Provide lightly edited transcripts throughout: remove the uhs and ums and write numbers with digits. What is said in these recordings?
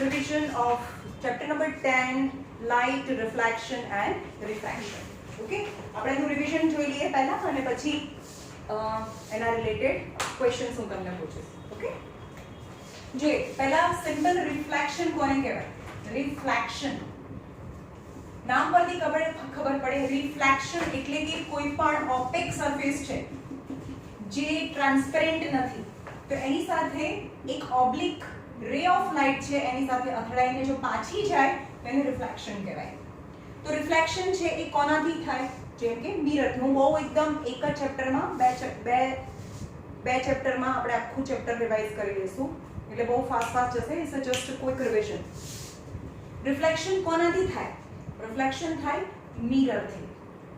revision of chapter number 10, light, reflection and refraction. Okay, આપણે એનું revision જોઈ લઈએ પહેલા અને પછી એના રિલેટેડ ક્વેશ્ચન્સ હું તમને પૂછીશ. ઓકે, જે પહેલા સિમ્પલ રિફ્લેક્શન કોને કહેવાય? રિફ્લેક્શન નામ પરથી ખબર પડે. રિફ્લેક્શન એટલે કે કોઈ પણ ઓપેક સરફેસ છે જે ટ્રાન્સપેરેન્ટ નથી, તો એની સાથે એક ઓબ્લિક રે ઓફ લાઇટ છે એની સાથે અથડાઈને જો પાછી જાય તો એને રિફ્લેક્શન કહેવાય. તો રિફ્લેક્શન છે એ કોનાથી થાય? જેમ કે મિરર. હું બહુ એકદમ એક જ ચેપ્ટરમાં બે ચેપ્ટરમાં આપણે આખું ચેપ્ટર રિવાઇઝ કરી લઈશું એટલે બહુ ફાસ્ટ જશે. It's just quick revision. Reflection કોનાથી થાય? રિફ્લેક્શન થાય મિરરથી.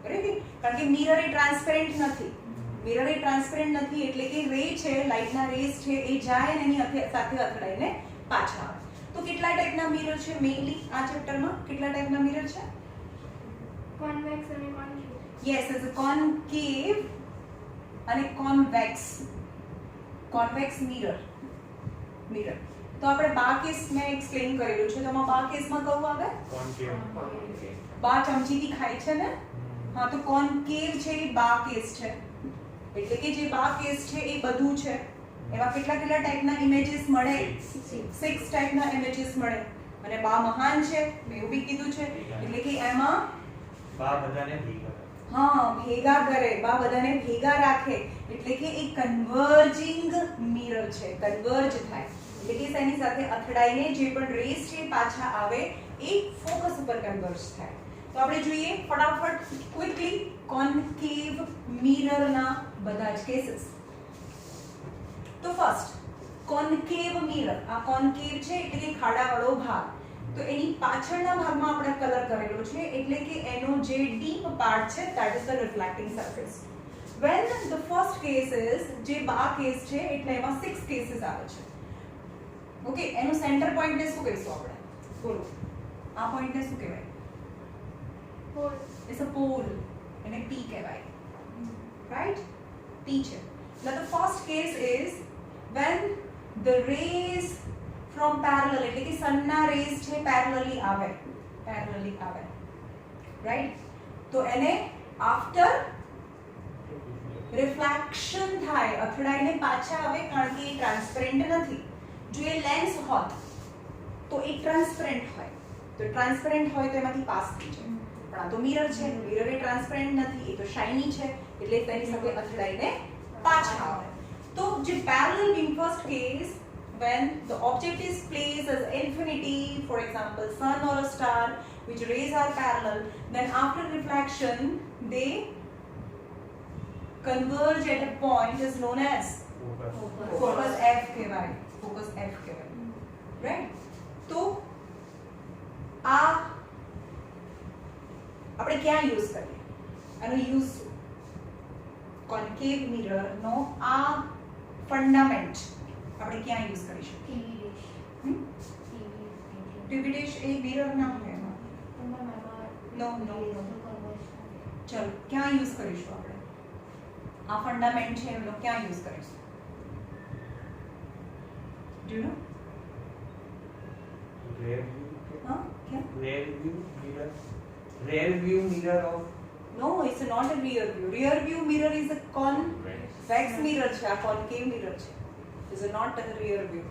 બરાબર? કારણ કે મિરર એ ટ્રાન્સપેરેન્ટ નથી. મિરર એ ટ્રાન્સપેરેન્ટ નથી એટલે કે રે છે, લાઇટના રેઝ છે એ જાય અને એની સાથે અથડાઈને પાછા આવે. તો કેટલા ટાઈપના મિરર છે મેઇનલી આ ચેપ્ટરમાં? કેટલા ટાઈપના મિરર છે? કોન્વેક્સ અને કોન્કેવ. યસ, ઇઝ કોન્કેવ અને કોન્વેક્સ. Convex mirror. તો આપણે બા કેસ મેં એક્સપ્લેન કરેલું છે. તો બા કેસમાં કયું આવે? કોન્કેવ. બા ચમચીથી ખાય છે ને? હા, તો કોન્કેવ છે એ બા કેસ છે. એટલે કે જે બા કેસ છે એ બધું છે. એમાં કેટલા ટાઈપના ઇમેજીસ મળે? 6 ટાઈપના ઇમેજીસ મળે. અને બા મહાન છે મેં એવું બી કીધું છે એટલે કે એમાં બા બધાને ભેગા કરે. હા, ભેગા કરે, બા બધાને ભેગા રાખે એટલે કે એક કન્વર્જિંગ મિરર છે. કન્વર્જ થાય એટલે કે તેની સાથે અથડાઈને જે પણ રેસ છે પાછા આવે એ ફોકસ ઉપર કન્વર્જ થાય. તો આપણે જોઈએ ફટાફટ ક્વિકલી કોન્કેવ મિરરના બધા જ કેસીસ. તો ફર્સ્ટ કોન્કેવ મિરર. આ કોન્કેવ છે એટલે કે ખાડાવાળો ભાગ. તો એની પાછળના ભાગમાં આપણે કલર કરેલો છે એટલે કે એનો જે ડીપ પાર્ટ છે that is the reflecting surface. When the first case is જે બા કેસ છે એટલે એમાં 6 કેસીસ આવે છે. ઓકે, એનું સેન્ટર પોઈન્ટને શું કહીશું આપણે? બોલો, આ પોઈન્ટને શું કહેવાય? પોલ. It's a pole. એને P કહેવાય. Right? P છે. Now the first case is when the rays from parallel એટલે કે સનના રેઝ છે parallelly આવે. Right? તો એને after reflection થાય, અથડાઈને પાછા આવે કારણ કે એ ટ્રાન્સપેરેન્ટ નથી. જો એ લેન્સ હોત તો એ ટ્રાન્સપેરેન્ટ હોય. તો ટ્રાન્સપેરેન્ટ હોય તો એમાંથી પાસ થઈ જાય. પણ આ તો મિરર છે, મિરર એ ટ્રાન્સપેરેન્ટ નથી, એ તો શાઇની છે એટલે તેની સાથે અથડાઈને પાછા આવે. તો જે parallel beam first case when the object is placed as infinity, for example sun or a star which rays are parallel, then after reflection they converge at a point is known as focus F કહેવાય. focus F કહેવાય. right? તો આ આપણે ક્યાં use કરીએ? આનો use કોન્કેવ mirror નો આ fundament આપણે ક્યાં યુઝ કરી શકીએ? ટીવી ડિશ એ મિરર ના હોય એમાં. નો ચલો ક્યાં યુઝ કરીશું આપણે? આ ફંડામેન્ટ છે એનો ક્યાં યુઝ કરીશું? Do you know? Rear હા, ક્યાં? rear view mirror of No, it's not a rear view. Rear view mirror is a convex mirror છે. આ concave mirror છે. Is not a rear view.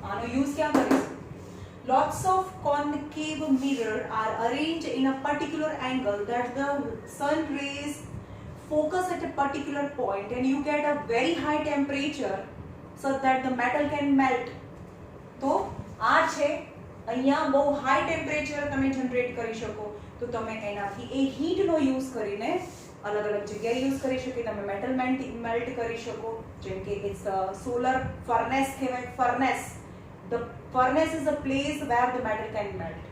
આનો યુઝ ક્યાં કરીશું? Lots of concave mirror are arranged in a particular angle that the sun rays focus at a particular point and you get a very high temperature so that the metal can melt. તો આ છે અહીંયા બહુ high temperature તમે generate કરી શકો તો તમે એનાથી એ હીટનો યુઝ કરીને અલગ અલગ જગ્યાએ યુઝ કરી શકો. તમે મેટલ મેલ્ટ કરી શકો. જેમ કે ઇટ્સ સોલર ફર્નેસ કહેવાય. Furnace, the furnace is a place where the metal can melt.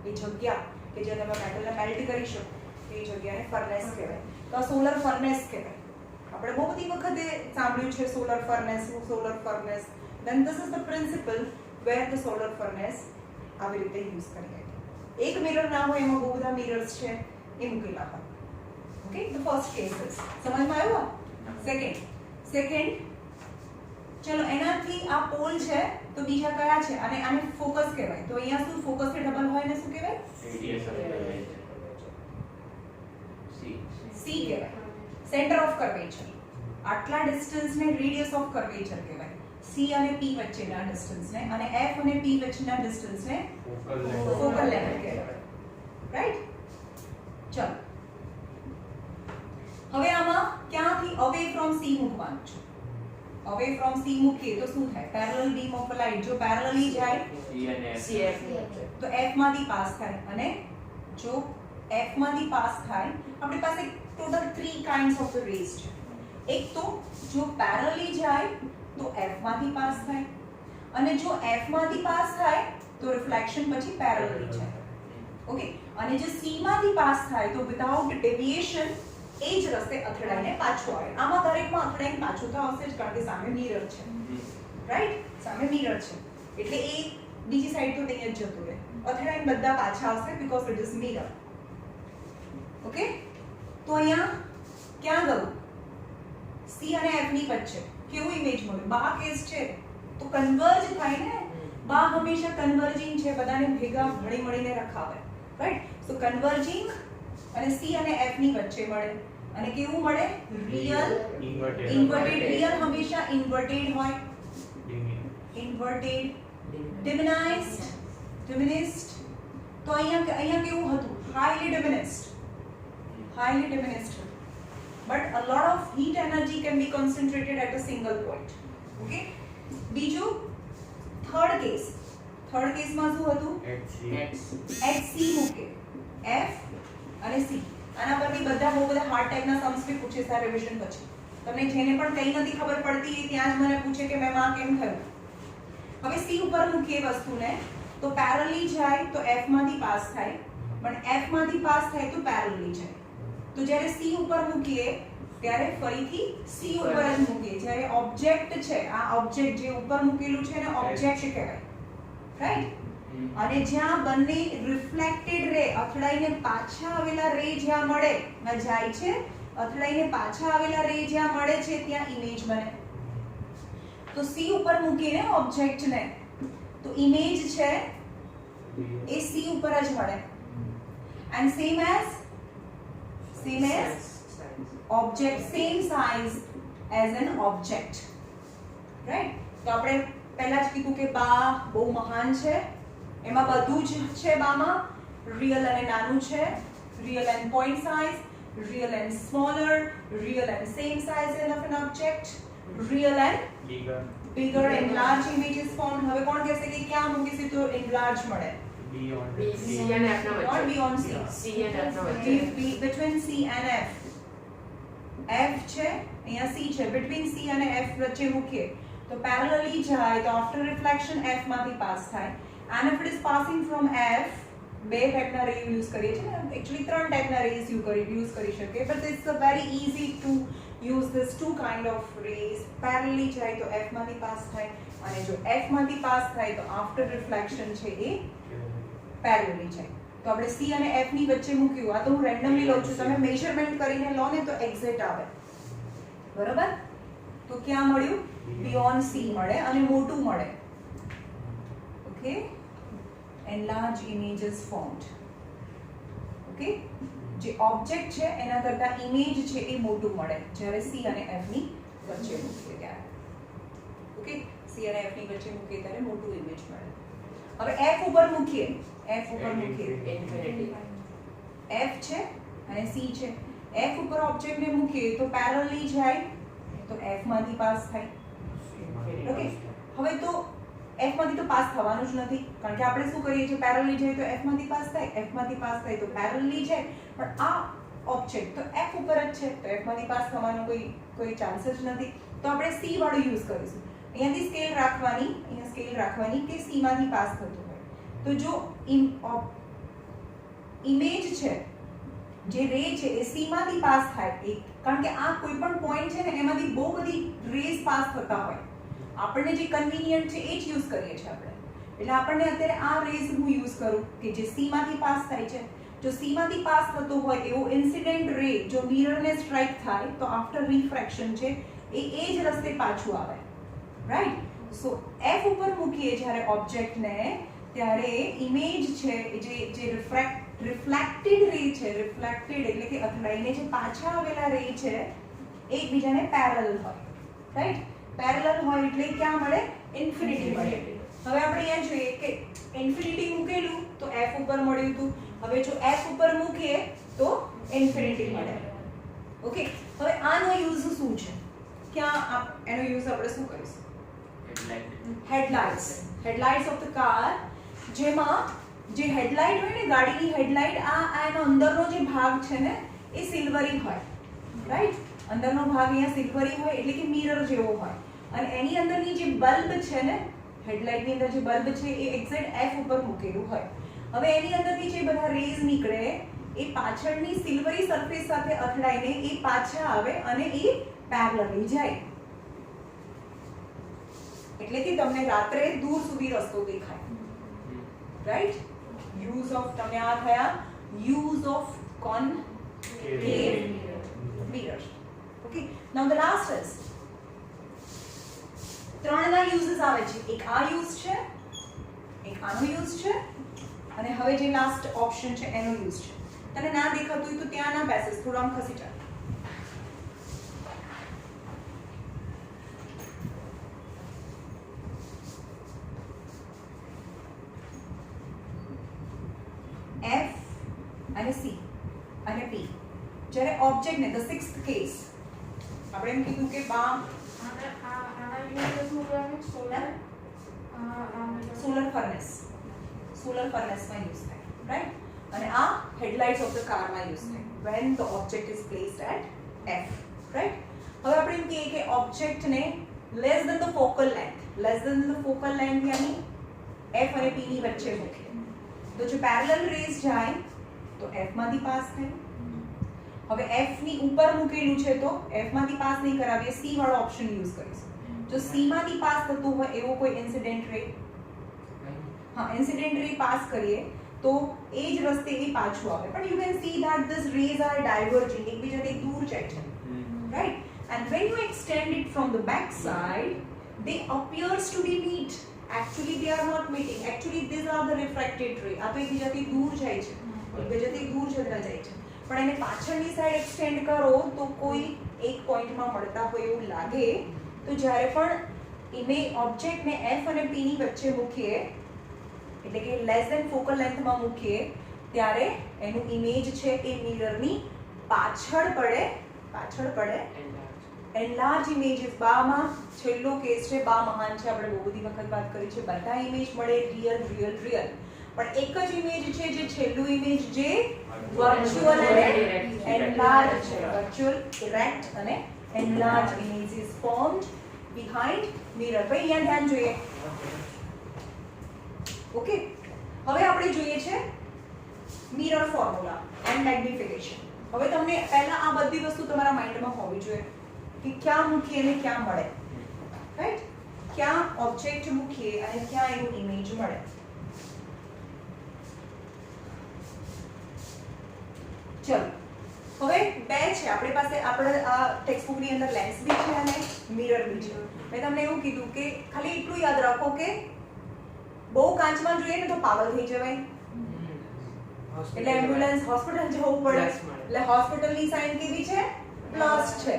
એ જગ્યા કે જે તમે મેટલને મેલ્ટ કરી શકો એ જગ્યાને ફર્નેસ કહેવાય. તો આ સોલર ફર્નેસ કહેવાય. આપણે બહુ બધી વખતે સાંભળ્યું છે solar furnace. Then this is the principle where the solar furnace આવી રીતે યુઝ કરી હતી. એક મિરર ના હોય એમાં બહુ બધા મિરર્સ છે એ મૂકેલા હોય. ઓકે, ધ ફર્સ્ટ કેસીસ સમજમાં આવ્યું? સેકન્ડ ચલો એનાથી આ પોલ છે તો બીજા કયા છે? અને આને ફોકસ કહેવાય. તો અહીંયા શું ફોકસ કે ડબલ હોય ને શું કહેવાય? Radius of curvature C C કહેવાય. Centre of curvature. આટલા ડિસ્ટન્સને રેડિયસ ઓફ કર્વેચર કહેવાય. સી અને પી વચ્ચેના ડિસ્ટન્સને અને એફ અને પી વચ્ચેના ડિસ્ટન્સને ફોકલ લેન્થ કહેવાય. રાઈટ? ચલો હવે આમાં ક્યાંથી અવે ફ્રોમ સી મૂકવાનું છે? અવે ફ્રોમ સી મૂકીએ તો શું થાય? પેરેલલ બીમ ઓફ લાઇટ જો પેરેલલી જાય સી અને CF તો F માંથી પાસ થાય અને જો F માંથી પાસ થાય આપણી પાસે total 3 kinds of the rays છે. એક તો જો પેરેલલી જાય તો F માંથી પાસ થાય અને જો F માંથી પાસ થાય તો રિફ્લેક્શન પછી પેરેલલી જાય. ઓકે, અને જો C માંથી પાસ થાય તો વિધાઉટ ડેવિએશન એ જ રસ્તે અથડાઈને પાછું આવે. આમાં દરેકમાં અથડાઈને પાછું તો આવશે જ કારણ કે સામે મિરર છે. રાઈટ? સામે મિરર છે એટલે એ બીજી સાઈડ તો ત્યાં જ જતું રહે. અથડાઈને બધા પાછા આવશે because it is mirror. Okay, તો અહીંયા ક્યાં ગયું? C અને F ની વચ્ચે કેવું ઇમેજ મળ્યું? બા કેસ છે તો કન્વર્જ થાય ને. બા હંમેશા કન્વર્જિંગ છે, બધાને ભેગા ભળી મળીને રખાવે. રાઈટ? સો કન્વર્જિંગ અને C અને F ની વચ્ચે મળે અને કેવું મળે? Real inverted. રિયલ હંમેશા ઇન્વર્ટેડ હોય. ઇન્વર્ટેડ ડિમિનિસ્ડ. તો અહીંયા કેવું હતું? Highly ડિમિનિસ્ડ. Highly diminished, but a lot of heat energy can be concentrated at a single point. Okay, બીજું થર્ડ કેસ માં શું હતું? HC મૂકે F અને C. આના પરથી બધા બહુ બધા હાર્ડ ટાઈપના સમ્સ બી પૂછે છે રિવિઝન પછી. તમને જેને પણ કંઈ નથી ખબર પડતી એ ત્યાં જ મને પૂછે કે મેમ આ કેમ થયું. હવે C ઉપર મૂકીએ વસ્તુને તો પેરેલલી જાય તો F માંથી પાસ થાય પણ F માંથી પાસ થાય તો પેરેલલી જાય. તો જ્યારે C ઉપર મૂકીએ ત્યારે ફરીથી C ઉપર જ મૂકીએ. જ્યારે ઓબ્જેક્ટ છે, આ ઓબ્જેક્ટ જે ઉપર મૂકેલું છે ને ઓબ્જેક્ટ કહેવાય. રાઈટ? અને જ્યાં બંને રિફ્લેક્ટેડ રે અથડાઈને પાછા આવેલા રે જ્યાં મળે જાય છે, અથડાઈને પાછા આવેલા રે જ્યાં મળે છે ત્યાં ઇમેજ બને. તો C ઉપર મૂકીને ઓબ્જેક્ટને તો ઇમેજ છે એ C ઉપર જ મળે. And same as object, same size as an object. Right? તો આપણે પહેલા જ કીધું કે બા બહુ મહાન છે, એમાં બધું જ છે. બામાં રિયલ અને નાનું છે, real and point size, real and smaller, real and same size of an object, real and bigger and large images formed. હવે કોણ કહેશે કે ક્યાં મૂકીશું તો enlarge મળે? C અને F ના Not વચ્ચે. beyond C. C અને F ના વચ્ચે. Between C and F. F છે અહીંયા C છે, between C અને F વચ્ચે મૂકીએ તો parallelly જાય તો after reflection F માંથી પાસ થાય. and if it is passing from F, બે ટાઈપના રે યુઝ કરીએ છીએ ને, એકચ્યુઅલી 3 ટાઈપના રેઝ યુઝ કરી શકીએ, but it's a very easy to use this two kind of rays. parallelly જાય તો F માંથી પાસ થાય અને જો F માંથી પાસ થાય તો after reflection છે એ parallelly જાય. તો આપણે C અને F ની વચ્ચે મૂક્યું. આ તો હું રેન્ડમલી લઉં છું, તમે મેઝરમેન્ટ કરીને લો ને તો એક્ઝેક્ટ આવે. બરાબર? તો ક્યાં મળ્યું? બિયોન્ડ C મળે અને મોટું મળે. Okay, enlarge images formed. Okay, જે ઓબ્જેક્ટ છે એના કરતા ઇમેજ છે એ મોટું મળે જ્યારે C અને F ની વચ્ચે મૂકીએ ત્યારે. ઓકે, C અને F ની વચ્ચે મૂકીએ ત્યારે મોટું ઇમેજ મળે. હવે F ઉપર મૂકીએ, F ઉપર મૂકીએ Infinity. F છે અને C છે. F ઉપર ઓબ્જેક્ટ ને મૂકીએ તો પેરેલલી જાય તો F માંથી પાસ થાય. ઓકે, હવે તો F માંથી તો પાસ થવાનું જ નથી કારણ કે આપણે શું કરીએ છીએ, પેરેલલી જાય તો F માંથી પાસ થાય, F માંથી પાસ થાય તો પેરેલલી જાય. પણ આ ઓબ્જેક્ટ તો F ઉપર જ છે તો F માંથી પાસ થવાનો કોઈ ચાન્સ જ નથી. તો આપણે C વાળું યુઝ કરીશું. અહીંયાથી સ્કેલ રાખવાની કે C માંથી પાસ થતું હોય. તો જો ઇમેજ છે, જે રે છે એ C માંથી પાસ થાય કારણ કે આ કોઈ પણ પોઈન્ટ છે ને એમાંથી બહુ બધી રેઝ પાસ થતા હોય. આપણને જે કન્વીનિયન્ટ છે એ જ યુઝ કરીએ છીએ આપણે. એટલે આપણને અત્યારે આ રેઝ હું યુઝ કરું કે જે C માંથી પાસ થાય છે. જો C માંથી પાસ થતો હોય એવો ઇન્સિડન્ટ રે જો મિરરને સ્ટ્રાઇક થાય તો આફ્ટર રિફ્રેક્શન છે એ જ રસ્તે પાછું આવે. રાઈટ? સો F ઉપર મૂકીએ જ્યારે ઓબ્જેક્ટને ત્યારે ઇમેજ છે જે રિફ્લેક્ટેડ રે છે, રિફ્લેક્ટેડ એટલે કે અથડાઈને જે પાછા આવેલા રે છે એકબીજાને પેરેલલ હોય, રાઈટ? પેરેલલ હોય એટલે ક્યાં મળે? ઇન્ફિનિટી મળે. હવે આપણે અહીંયા જોઈએ કે ઇન્ફિનિટી મૂકેલું તો F ઉપર મળ્યું હતું. હવે જો F ઉપર મૂકીએ તો ઇન્ફિનિટી મળે. ઓકે, હવે આનો યુઝ શું છે? ક્યાં એનો યુઝ આપણે શું કરીશું? હેડલાઇટ્સ ઓફ ધ કાર, જેમાં જે હેડલાઇટ હોય ને ગાડીની હેડલાઇટ, આનો અંદરનો જે ભાગ છે ને એ સિલ્વરી હોય, રાઈટ? અંદરનો ભાગ અહીંયા સિલ્વરી હોય એટલે કે મિરર જેવો હોય, અને એની અંદરની જે બલ્બ છે ને, હેડલાઇટની અંદર જે બલ્બ છે એ એક્ઝેક્ટ F ઉપર મૂકેલું હોય. હવે એની અંદરથી જે બધા રેઝ નીકળે એ પાછળની સિલ્વરી સરફેસ સાથે અથડાઈને એ પાછા આવે અને એ પેરેલલી જાય. એટલે કે તમને રાત્રે દૂર સુધી રસ્તો દેખાય, રાઈટ? યુઝ ઓફ તમને આ થયા use of concave mirror. Okay, now the last is ત્રણના યુઝસ આવે છે. એક આ યુઝ છે, એક આનો યુઝ છે, અને હવે જે લાસ્ટ ઓપ્શન છે એનો યુઝ છે. તને ના દેખાતું હોય તો ત્યાં ના બેસીસ, થોડા આમ ખસી જા. F અને C અને P જ્યારે ઓબ્જેક્ટ ને ધ સિક્સ્થ કેસ આપણે એમ કીધું કે બામ આના યુઝ શું કહેવાય? સોલર ફર્નેસમાં યુઝ થાય, રાઈટ? અને આ હેડલાઇટ્સ ઓફ ધ કારમાં યુઝ થાય when the object is placed at F, right? હવે આપણે એમ કહીએ કે ઓબ્જેક્ટને less than the focal length યાની F અને P ની વચ્ચે મૂકીએ તો જો પેરેલલ રેઝ જાય તો F માંથી પાસ થાય. હવે F ની ઉપર મૂકેલું છે તો F માંથી પાસ નહીં કરાવીએ, C વાળો ઓપ્શન યુઝ કરીશું. જો C માંથી પાસ થતું હોય એવો કોઈ ઇન્સિડન્ટ રે, હા, ઇન્સિડન્ટ રે પાસ કરીએ તો એ જ રસ્તે એ પાછું આવે. પણ you can see that this rays are diverging, એકબીજાથી દૂર જાય છે, right? And when you extend it from the back side they appears to be meet. Actually they are not meeting. Actually these are the refracted ray. આ તો એકબીજાથી દૂર જાય છે, એકબીજાથી દૂર જતા જાય છે. પણ એને પાછળની સાઈડ એક્સટેન્ડ કરો તો કોઈ એક પોઈન્ટમાં મળતા હોય એવું લાગે. તો જ્યારે પણ ઇમેજ ઓબ્જેક્ટને F અને P ની વચ્ચે મૂકીએ એટલે કે લેસ ધેન ફોકલ લેન્થમાં મૂકીએ ત્યારે એનું ઇમેજ છે એ મિરરની પાછળ પડે. એનલાર્જ ઇમેજીસ, બામાં છેલ્લો કેસ છે, બા મહાન છે, આપણે બહુ બધી વખત વાત કરી છે. બધા ઇમેજ મળે રિયલ, પણ એક જ ઇમેજ છે જે છેલ્લું ઇમેજ જે વર્ચ્યુઅલ અને એનલાર્જ છે. વર્ચ્યુઅલ, ઇરેક્ટ અને enlarge image is formed behind mirror. ભાઈ અહીંયા ધ્યાન જોઈએ. ઓકે, હવે આપણે જોઈએ છે મિરર ફોર્મ્યુલા એન્ડ મેગ્નિફિકેશન. હવે તમને પહેલા આ બધી વસ્તુ તમારા માઇન્ડમાં હોવી જોઈએ કે ક્યાં મૂકીએ અને ક્યાં મળે, રાઈટ? ક્યાં ઓબ્જેક્ટ મૂકીએ અને ક્યાં એનું ઇમેજ મળે. ચલો, હવે બે છે આપણી પાસે. આપણે આ ટેક્સ્ટબુક ની અંદર લેન્સ બી છે અને મિરર બી છે. મેં તમને એવું કીધું કે ખાલી એટલું યાદ રાખો કે બહુ કાચમાં જોઈએ ને તો પાગલ થઈ જવાય, એટલે એમ્બ્યુલન્સ હોસ્પિટલ જવું પડે. એટલે હોસ્પિટલની સાઇન કેવી છે? પ્લસ છે.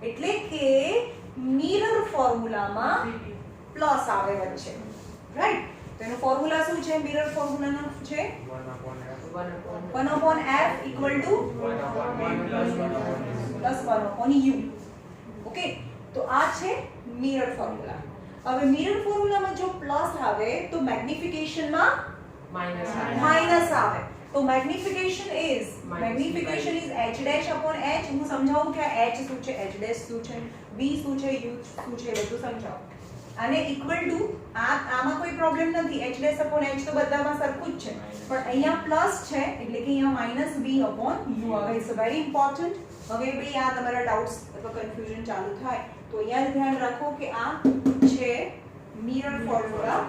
એટલે કે મિરર ફોર્મ્યુલામાં પ્લસ આવે વચ્ચે, રાઈટ? તો એનો ફોર્મ્યુલા શું છે? મિરર ફોર્મ્યુલાનો છે 1/f equal to plus 1/u. Okay, તો આ છે મિરર ફોર્મ્યુલા. હવે મિરર ફોર્મ્યુલામાં જો પ્લસ આવે તો મેગ્નિફિકેશનમાં માઇનસ આવે. તો magnification is h dash upon h. હું સમજાવું કે h શું છે, h dash શું છે, b શું છે, u શું છે, બધું સમજાવું. આને ઇક્વલ ટુ આમાં કોઈ પ્રોબ્લેમ નથી. h dash upon h તો બધામાં સરખું જ છે, પણ અહીંયા પ્લસ છે એટલે કે અહીંયા માઇનસ b upon u આવે. It's very important. હવે ભાઈ આ તમારા ડાઉટ્સ અથવા કન્ફ્યુઝન ચાલુ થાય તો અહીંયા ધ્યાન રાખો કે આ છે મિરર ફોર્મ્યુલા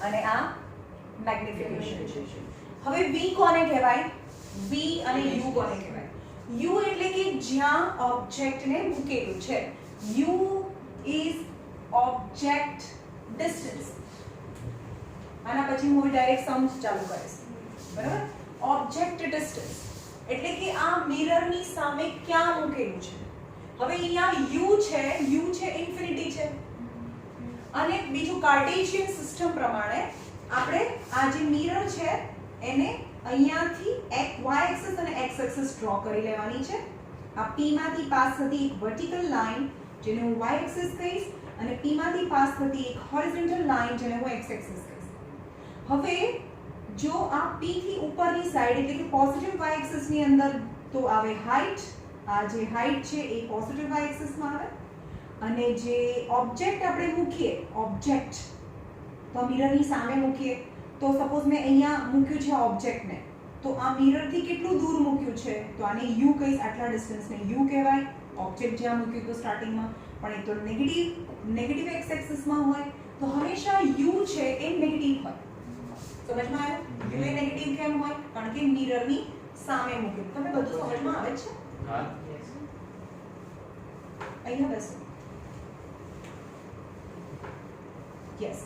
અને આ મેગ્નિફિકેશન છે. હવે v કોને કહેવાય? v અને u કોને કહેવાય? u એટલે કે જ્યાં ઓબ્જેક્ટને મૂકેલું છે. u is object distance. આના પછી હું ડાયરેક્ટ સમ ચાલુ કરીશ. બરાબર? ઓબ્જેક્ટ ડિસ્ટન્સ એટલે કે આ મિરરની સામે ક્યાં મૂકેલું છે. હવે અહીંયા u છે ઇન્ફિનિટી છે અને બીજું કાર્ટેશિયન સિસ્ટમ પ્રમાણે આપણે આ જે મિરર છે એને અહીંયાથી y એક્સિસ અને x એક્સિસ ડ્રો કરી લેવાની છે. આ p માંથી પાસ થતી એક વર્ટિકલ લાઈન જેને હું y એક્સિસ કહીશ અને p માંથી પાસ થતી એક હોરિઝોન્ટલ લાઈન જેને હું x એક્સિસ કહીશ. હવે જો આ p થી ઉપરની સાઈડ એટલે કે પોઝિટિવ y એક્સિસ ની અંદર તો આવે હાઈટ. આ જે હાઈટ છે એ પોઝિટિવ y એક્સિસ માં આવે અને જે ઓબ્જેક્ટ આપણે મૂકીએ ઓબ્જેક્ટ તો મિરરની સામે મૂકીએ તો સપોઝ મેં અહીંયા મૂક્યું છે ઓબ્જેક્ટને તો આ મિરરથી કેટલું દૂર મૂક્યું છે તો આને u કહીશ. આટલા ડિસ્ટન્સને u કહેવાય. ઓબ્જેક્ટ જ્યાં મૂક્યું તો સ્ટાર્ટિંગમાં પણ એ તો નેગેટિવ x એક્સિસમાં હોય તો હંમેશા u છે એ નેગેટિવ હોય. સમજમાં આવ્યું? u એ નેગેટિવ કેમ હોય? કારણ કે મિરરની સામે મૂક્યું. તમને બધું સમજમાં આવે છે? હા. અહીંયા બેસો. યસ.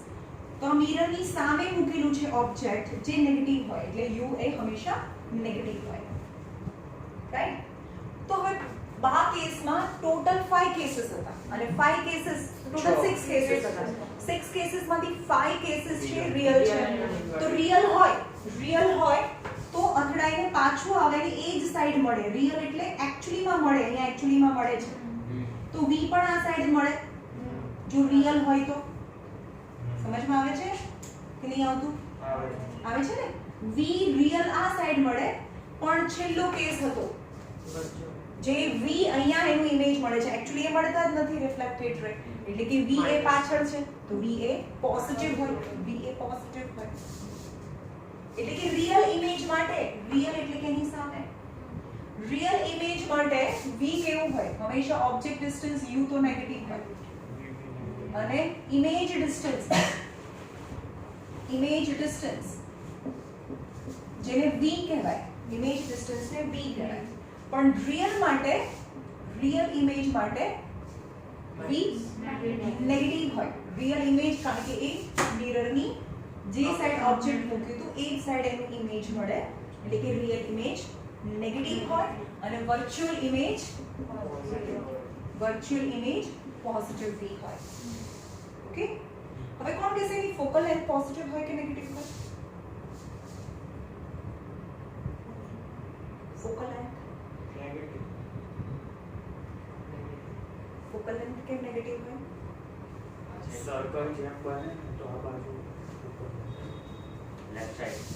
તો આ મિરરની સામે મૂકેલું છે ઓબ્જેક્ટ જે નેગેટિવ હોય એટલે u એ હંમેશા નેગેટિવ હોય. રાઈટ? તો હવે આ કેસમાં ટોટલ 5 કેસીસ હતા અને 5 કેસીસ ટોટલ 6 કેસીસ હતા. 6 કેસીસમાંથી 5 કેસીસ છે રિયલ છે. તો રિયલ હોય તો અથડાઈને પાછું આવે ને એ જ સાઈડ મળે. રિયલ એટલે એક્ચ્યુઅલીમાં મળે. અહીંયા એક્ચ્યુઅલીમાં મળે છે તો v પણ આ સાઈડ મળે જો રિયલ હોય તો. સમજમાં આવે છે કે નહીં આવતું? આવે છે ને. v રિયલ આ સાઈડ મળે પણ છેલ્લો કેસ હતો જે v અહીંયા એનું ઇમેજ મળે છે એક્ચ્યુઅલી એ મળતા જ નથી રિફ્લેક્ટેડ રે એટલે કે v એ પાછળ છે તો v એ પોઝિટિવ હોય. એટલે કે રિયલ ઇમેજ માટે રિયલ એટલે કે એની સામે રિયલ ઇમેજ માટે v કેવું હોય? હંમેશા ઓબ્જેક્ટ ડિસ્ટન્સ u તો નેગેટિવ હોય અને ઇમેજ ડિસ્ટન્સ જેને v કહેવાય. ઇમેજ ડિસ્ટન્સને v કહેવાય. પણ રિયલ ઇમેજ માટે v નેગેટિવ હોય. રિયલ ઇમેજ કારણ કે એ મિરરની જે સાઈડ ઓબ્જેક્ટ મૂક્યું હતું એ જ સાઈડ એનું ઇમેજ મળે એટલે કે રિયલ ઇમેજ નેગેટિવ હોય અને વર્ચ્યુઅલ ઇમેજ પોઝિટિવ v હોય. ઓકે? હવે કોણ કહેશે કે ફોકલ લેન્થ પોઝિટિવ હોય કે નેગેટિવ હોય? ફોકલ લેન્થ કેમ નેગેટિવ હોય? સર્કલ જેમ બને તો આ બાજુ લેફ્ટ સાઈડ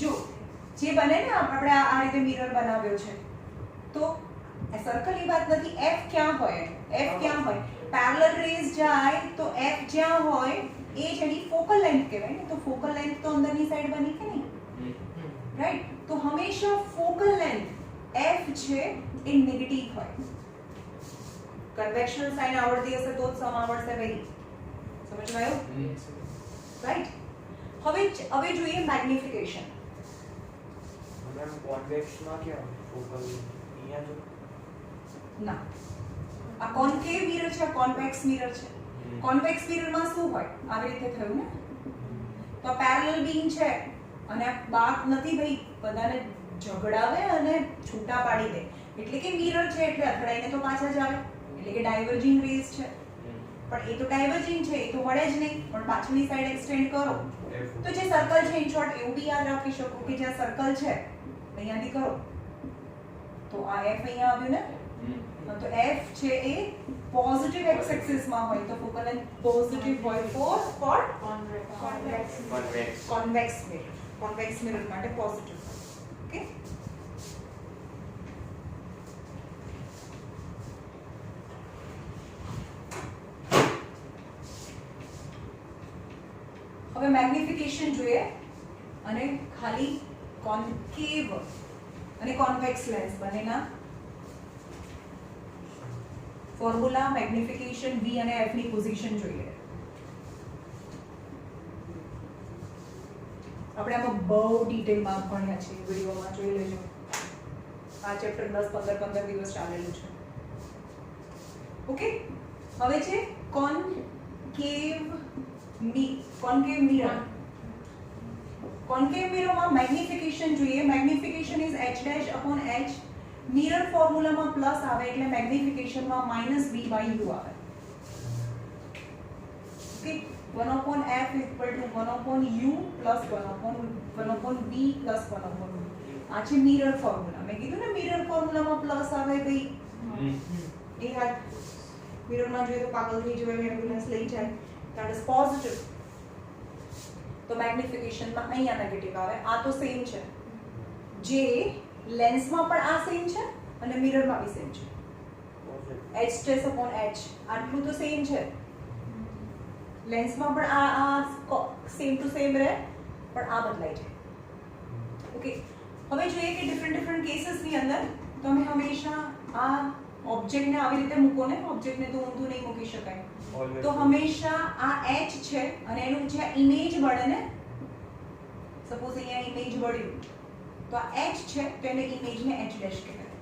જો જે બને ને આપણે આ રીતે મિરર બનાવ્યો છે તો સર્કલની વાત નથી. f ક્યાં હોય? પેરેલલ રેઝ જાય તો f જ્યાં હોય એ જ એની ફોકલ લેન્થ કહેવાય ને. તો ફોકલ લેન્થ તો અંદરની સાઈડ બની કે નહીં? રાઈટ? તો હંમેશા ફોકલ લેન્થ f છે એ નેગેટિવ હોય. કન્વેક્શનલ સાઇન આવડતી હશે તો જ સમ આવડશે ભાઈ. સમજમાં આવ્યું? રાઈટ? હવે જોઈએ મેગ્નિફિકેશન. મેમ કોન્વેક્સમાં ક્યાં ફોકલ અહીંયા જો ના, આ કોન્કેવ મિરર છે, કોન્વેક્સ મિરર છે. કોન્વેક્સ મિરરમાં શું હોય? આવી રીતે થયું ને તો પેરેલલ બીમ છે અને આ બાક નથી ભાઈ બધાને ઝઘડાવે અને છૂટા પાડી દે એટલે કે મિરર છે એટલે અથડાઈને તો પાછા જ આવે એટલે કે ડાયવર્જિંગ રેઝ છે. પણ એ તો ડાયવર્જિંગ છે એ તો મળે જ નહીં પણ પાછળની સાઈડ એક્સટેન્ડ કરો તો જે સર્કલ છે ઇન શોર્ટ એવું બી યાદ રાખી શકો કે જ્યાં સર્કલ છે અહીંયાથી કરો તો આ f અહીંયા આવ્યું ને તો f છે એ પોઝિટિવ x એક્સિસ માં હોય તો ફોકલ લેન્થ પોઝિટિવ હોય ફોર કોન્વેક્સ મિરર માટે પોઝિટિવ. ઓકે? હવે મેગ્નિફિકેશન જોઈએ અને ખાલી કોન્કેવ અને કોન્વેક્સ લેન્સ બંનેના ફોર્મ્યુલા મેગ્નિફિકેશન v અને f ની પોઝિશન જોઈએ. આપણે આમાં બહુ ડિટેલમાં ભણ્યા છે વિડિયોમાં જોઈ લેજો. આ ચેપ્ટર 10-15 દિવસ ચાલેલું છે. ઓકે? હવે છે કોન્કેવ મિરરમાં મેગ્નિફિકેશન જોઈએ. Magnification is h dash upon h. Mirror ફોર્મ્યુલામાં પ્લસ આવે એટલે મેગ્નિફિકેશનમાં -v/u આવે. Okay, 1/f = 1/u plus 1/v plus 1/v. આ છે મિરર ફોર્મ્યુલા. મેં કીધું ને મિરર ફોર્મ્યુલામાં પ્લસ આવે કઈ એ યાદ મિરરમાં જોઈએ તો પાગલ થઈ જવાય, એમ્બ્યુલન્સ લઈ જાય. That is positive. તો મેગ્નિફિકેશનમાં અહીંયા નેગેટિવ આવે. આ તો સેમ છે, જે લેન્સમાં પણ આ સેમ છે અને મિરરમાં બી સેમ છે. h સ્ટ્રેસ અપોન h આટલું તો સેમ છે. લેન્સમાં પણ આ સેમ ટુ સેમ રહે, પણ આ બદલાય છે. ઓકે, હવે જોઈએ કે ડિફરન્ટ કેસીસની અંદર તમે હંમેશા આ ઓબ્જેક્ટને આવી રીતે મૂકો ને. ઓબ્જેક્ટને તો ઊંધું નહીં મૂકી શકાય. તો હંમેશા આ h છે અને એનું જે ઇમેજ મળે ને, સપોઝ અહીંયા ઇમેજ મળ્યું તો આ h છે, તો એને ઇમેજને h ડેશ કહેવાય.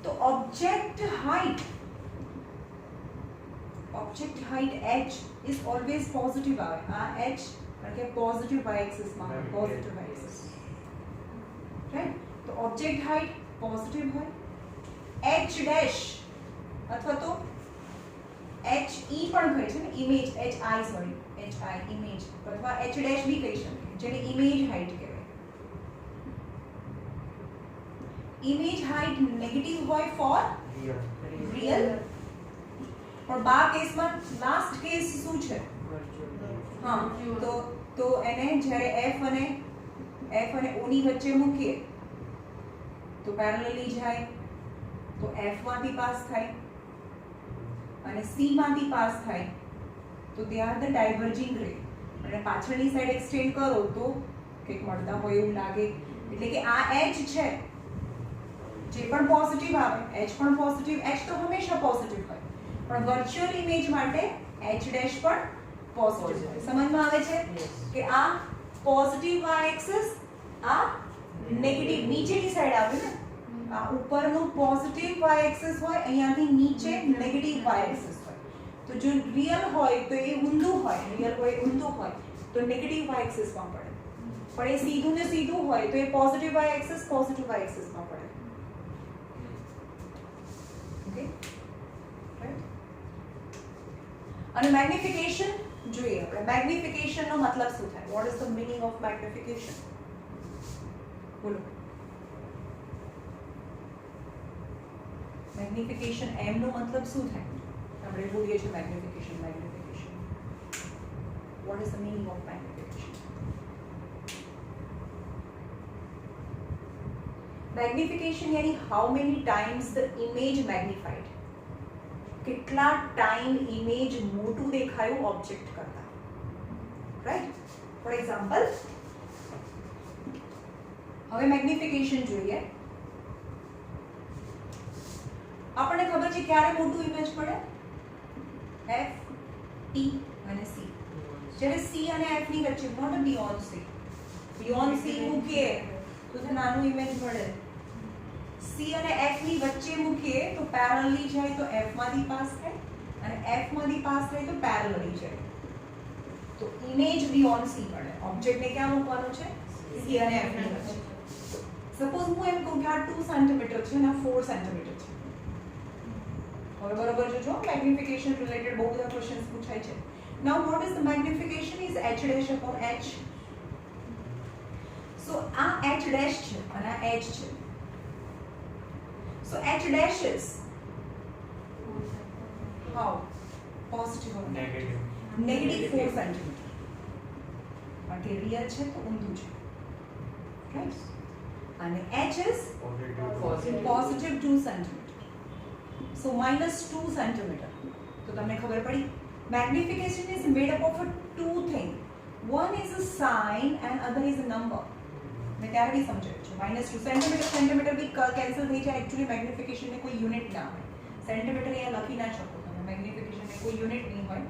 તો object height h is always positive આવે. આ h કારણ કે પોઝિટિવ y એક્સિસ માં પોઝિટિવ y એક્સિસ, રાઈટ? તો ઓબ્જેક્ટ હાઇટ પોઝિટિવ હોય. h ડેશ અથવા તો he પણ કહે છે ને, image hi sorry hi image અથવા h ડેશ બી કહી શકે, જેને ઇમેજ હાઇટ કહેવાય. ઇમેજ હાઇટ નેગેટિવ હોય ફોર રિયલ. પણ બા કેસમાં લાસ્ટ કેસ શું છે? હા, તો એને જ્યારે f અને o ની વચ્ચે મૂકીએ તો પેરેલલી જાય, તો f માંથી પાસ થાય અને c માંથી પાસ થાય, તો દે આર ધ ડાયવર્જિંગ રે. અને પાછળની સાઈડ એક્સટેન્ડ કરો તો કંઈક મળતા હોય એવું લાગે. એટલે કે આ h છે, જે પણ પોઝિટિવ આવે, h પણ પોઝિટિવ, h તો હંમેશા પોઝિટિવ હોય, પણ વર્ચ્યુઅલ ઇમેજ માટે h ડેશ પણ પોઝિટિવ હોય. સમજમાં આવે છે કે આ પોઝિટિવ y એક્સિસ, આ નેગેટિવ નીચેની સાઈડ આવે ને. આ ઉપરનું પોઝિટિવ y એક્સિસ હોય, અહીંયાથી નીચે નેગેટિવ y એક્સિસ હોય. તો જો રિયલ હોય તો એ ઊંધું હોય, રિયલ હોય ઊંધું હોય તો નેગેટિવ y એક્સિસ માં પડે. પણ એ સીધું ને સીધું હોય તો એ positive y axis positive y axis માં પડે. Okay, right? અને મેગ્નિફિકેશન જોઈએ આપણે. મેગ્નિફિકેશન નો મતલબ શું થાય? What is the meaning of magnification? બોલો. મેગ્નિફિકેશન એમ નો મતલબ શું થાય? આપણે બોલીએ છીએ magnification. What is the meaning of magnification? Magnification યાની how many times the image magnified. કેટલા ટાઈમ ઇમેજ મોટું દેખાયું ઓબ્જેક્ટ કરતા, રાઈટ? ફોર એક્ઝામ્પલ, હવે મેગ્નિફિકેશન જોઈએ. આપણને ખબર છે ક્યારે મોટું ઇમેજ મળે? f, t અને c. જ્યારે c અને f ની વચ્ચે, not beyond c. Beyond c મૂકીએ તો નાનું ઇમેજ મળે. c અને f ની વચ્ચે મૂકીએ તો પેરેલલી જાય તો f માંથી પાસ થાય, અને f માંથી પાસ થાય તો પેરેલલી જાય. તો ઇમેજ બિયોન્ડ c મળે. ઓબ્જેક્ટને ક્યાં મૂકવાનું છે? c અને f ની વચ્ચે. સપોઝ હું એમ કહું કે આ 2 સેન્ટીમીટર છે અને 4 સેન્ટીમીટર છે. હવે બરોબર જોજો, મેગ્નિફિકેશન રિલેટેડ બહુ બધા ક્વેશ્ચન્સ પૂછાય છે. નાઉ vote is the magnification? Is h dash upon h. સો આ h ડેશ છે અને આ h છે. સો h dash is how positive or negative? Negative 4 centimetre. બાકી રિયલ છે તો ઊંધું છે, રાઈટ? અને h is positive 2 centimetre. So -2 centimeter. તો તમને ખબર પડી. Magnification is made up of two things. One is a sign and other is a number. મેં ત્યારે બી સમજાવ્યું છે. -2 સેન્ટીમીટર બી કેન્સલ થઈ જાય. એકચ્યુઅલી મેગ્નિફિકેશન ને કોઈ યુનિટ ના હોય. સેન્ટીમીટર અહીંયા લખી ના શકો તમે. મેગ્નિફિકેશન ને કોઈ યુનિટ નહીં હોય.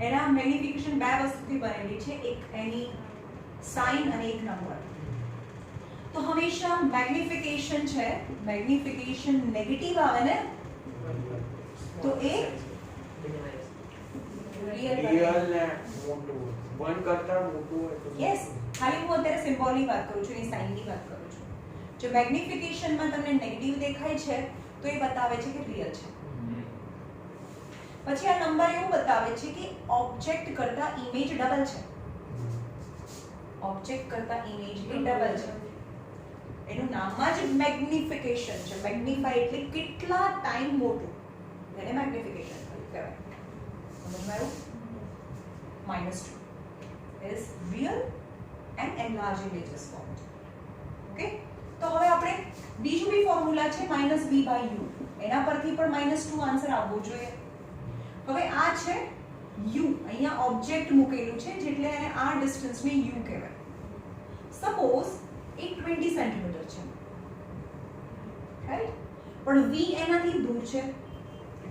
એના મેગ્નિફિકેશન બે વસ્તુથી બનેલી છે, એક એની સાઇન અને એક નંબર. તો હંમેશા મેગ્નિફિકેશન છે, મેગ્નિફિકેશન નેગેટિવ આવે ને તો એ રિયલ ને મોટું 1 કરતા મોટું હોય તો યસ, ખાલી હું અત્યારે સિમ્બોલની વાત કરું છું, એની સાઇનની વાત કરું છું. જો મેગ્નિફિકેશનમાં તમને નેગેટિવ દેખાય છે તો એ બતાવે છે કે રિયલ છે. પછી આ નંબર એવું બતાવે છે કે ઓબ્જેક્ટ કરતા ઇમેજ ડબલ છે. ઓબ્જેક્ટ કરતા ઇમેજ એ ડબલ છે. એનું નામ જ મેગ્નિફિકેશન છે. મેગ્નિફાઈ એટલે કેટલા ટાઈમ મોટું, એને મેગ્નિફિકેશન કહેવાય. સમજમાં આવ્યું? -2 is real and enlarged images formed. Okay, તો હવે આપણે બીજું બી ફોર્મ્યુલા છે -v/u, એના પરથી પણ -2 આન્સર આવવો જોઈએ. હવે આ છે u, અહીંયા ઓબ્જેક્ટ મૂકેલું છે એટલે એને આ ડિસ્ટન્સને u કહેવાય. સપોઝ એ 20 સેન્ટીમીટર છે, રાઈટ? પણ v એનાથી દૂર છે.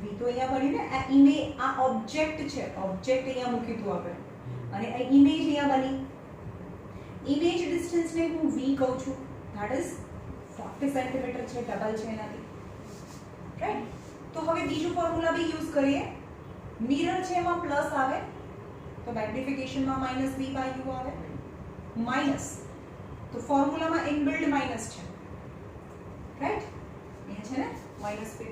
v તો અહીંયા બન્યું ને, આ ઇમેજ, આ ઓબ્જેક્ટ છે, ઓબ્જેક્ટ અહીંયા મૂકી દીધું આપણે, અને આ ઇમેજ અહીંયા બની. ઇમેજ ડિસ્ટન્સને હું v કહું છું, ધેટ ઇઝ 40 સેન્ટીમીટર છે, ડબલ છે એનાથી, રાઈટ? તો હવે બીજું ફોર્મ્યુલા બી યુઝ કરીએ. મિરર છે એમાં પ્લસ આવે તો મેગ્નિફિકેશનમાં -v/u આવે, માઇનસ તો ફોર્મ્યુલામાં ઇનબિલ્ડ માઇનસ છે, રાઈટ? અહીંયા છે ને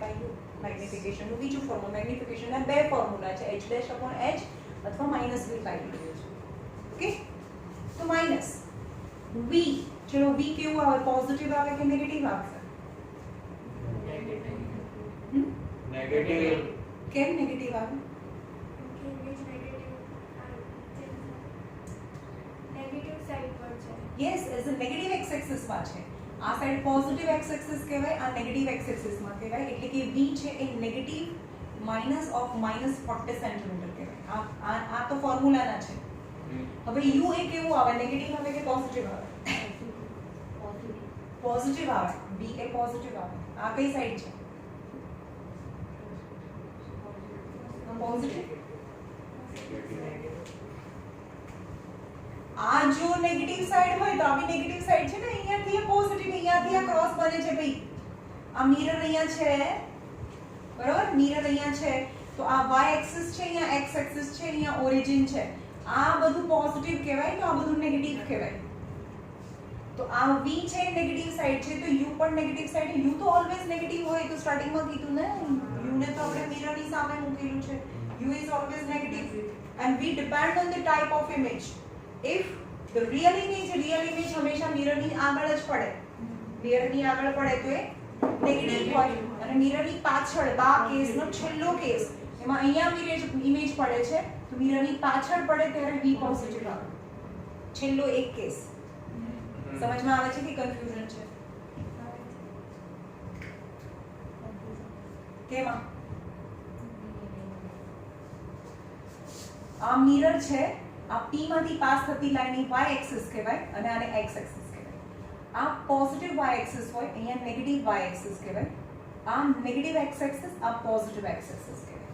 -v/u મેગ્નિફિકેશનનું બીજું ફોર્મ્યુલા. મેગ્નિફિકેશનના બે ફોર્મ્યુલા છે, h' upon h અથવા -v/u. ઓકે, તો માઇનસ v, ચલો v કેવું આવે? પોઝિટિવ આવે કે નેગેટિવ આવશે? નેગેટિવ. કેમ નેગેટિવ આવે? નેગેટિવ સાઈડ પર છે. Yes, as a negative x axis માં છે. આ સાઈડ પોઝિટિવ એક્સ એક્સિસ કહેવાય, આ નેગેટિવ એક્સ એક્સિસ માં કહેવાય. એટલે કે v છે એ નેગેટિવ -40 સેન્ટીમીટર કહેવાય. આ તો ફોર્મ્યુલાના છે. હવે u એ કેવું આવે? નેગેટિવ આવે કે પોઝિટિવ આવે? પોઝિટિવ આવે. v એ પોઝિટિવ આવે. આ કઈ સાઈડ છે? પોઝિટિવ. આ જો નેગેટિવ સાઈડ હોય તો આવી નેગેટિવ સાઈડ છે ને, અહીંયાથી આ પોઝિટિવ, અહીંયાથી આ ક્રોસ બને છે ભાઈ. આ મિરર અહીંયા છે, બરોબર? મિરર અહીંયા છે તો આ y એક્સિસ છે, અહીંયા x એક્સિસ છે, અહીંયા ઓરિજિન છે. આ બધું પોઝિટિવ કહેવાય તો આ બધું નેગેટિવ કહેવાય. તો આ v છે નેગેટિવ સાઈડ છે તો u પણ નેગેટિવ સાઈડ. u તો ઓલવેઝ નેગેટિવ હોય, તો સ્ટાર્ટિંગમાં કીધું ને, u ને તો આપણે મિરરની સામે મૂકેલું છે. u is always negative and we depend on the type of image. If the real image હંમેશા મિરરની આગળ જ પડે, મિરરની આગળ પડે તો એ નેગેટિવ હોય, અને મિરરની પાછળ આ કેસનો છેલ્લો કેસ, એમાં અહીંયા ઇમેજ પડે છે તો મિરરની પાછળ પડે ત્યારે v પોઝિટિવ આવે. છેલ્લો એક કેસ. સમજમાં આવે છે કે કન્ફ્યુઝન છે? કેમાં? આ મિરર છે, આ p માંથી પાસ થતી લાઈન y એક્સિસ કહેવાય અને આને x એક્સિસ કહેવાય. આ પોઝિટિવ y એક્સિસ હોય, અહીંયા નેગેટિવ y એક્સિસ કહેવાય. આ નેગેટિવ x એક્સિસ, આ પોઝિટિવ x એક્સિસ કહેવાય.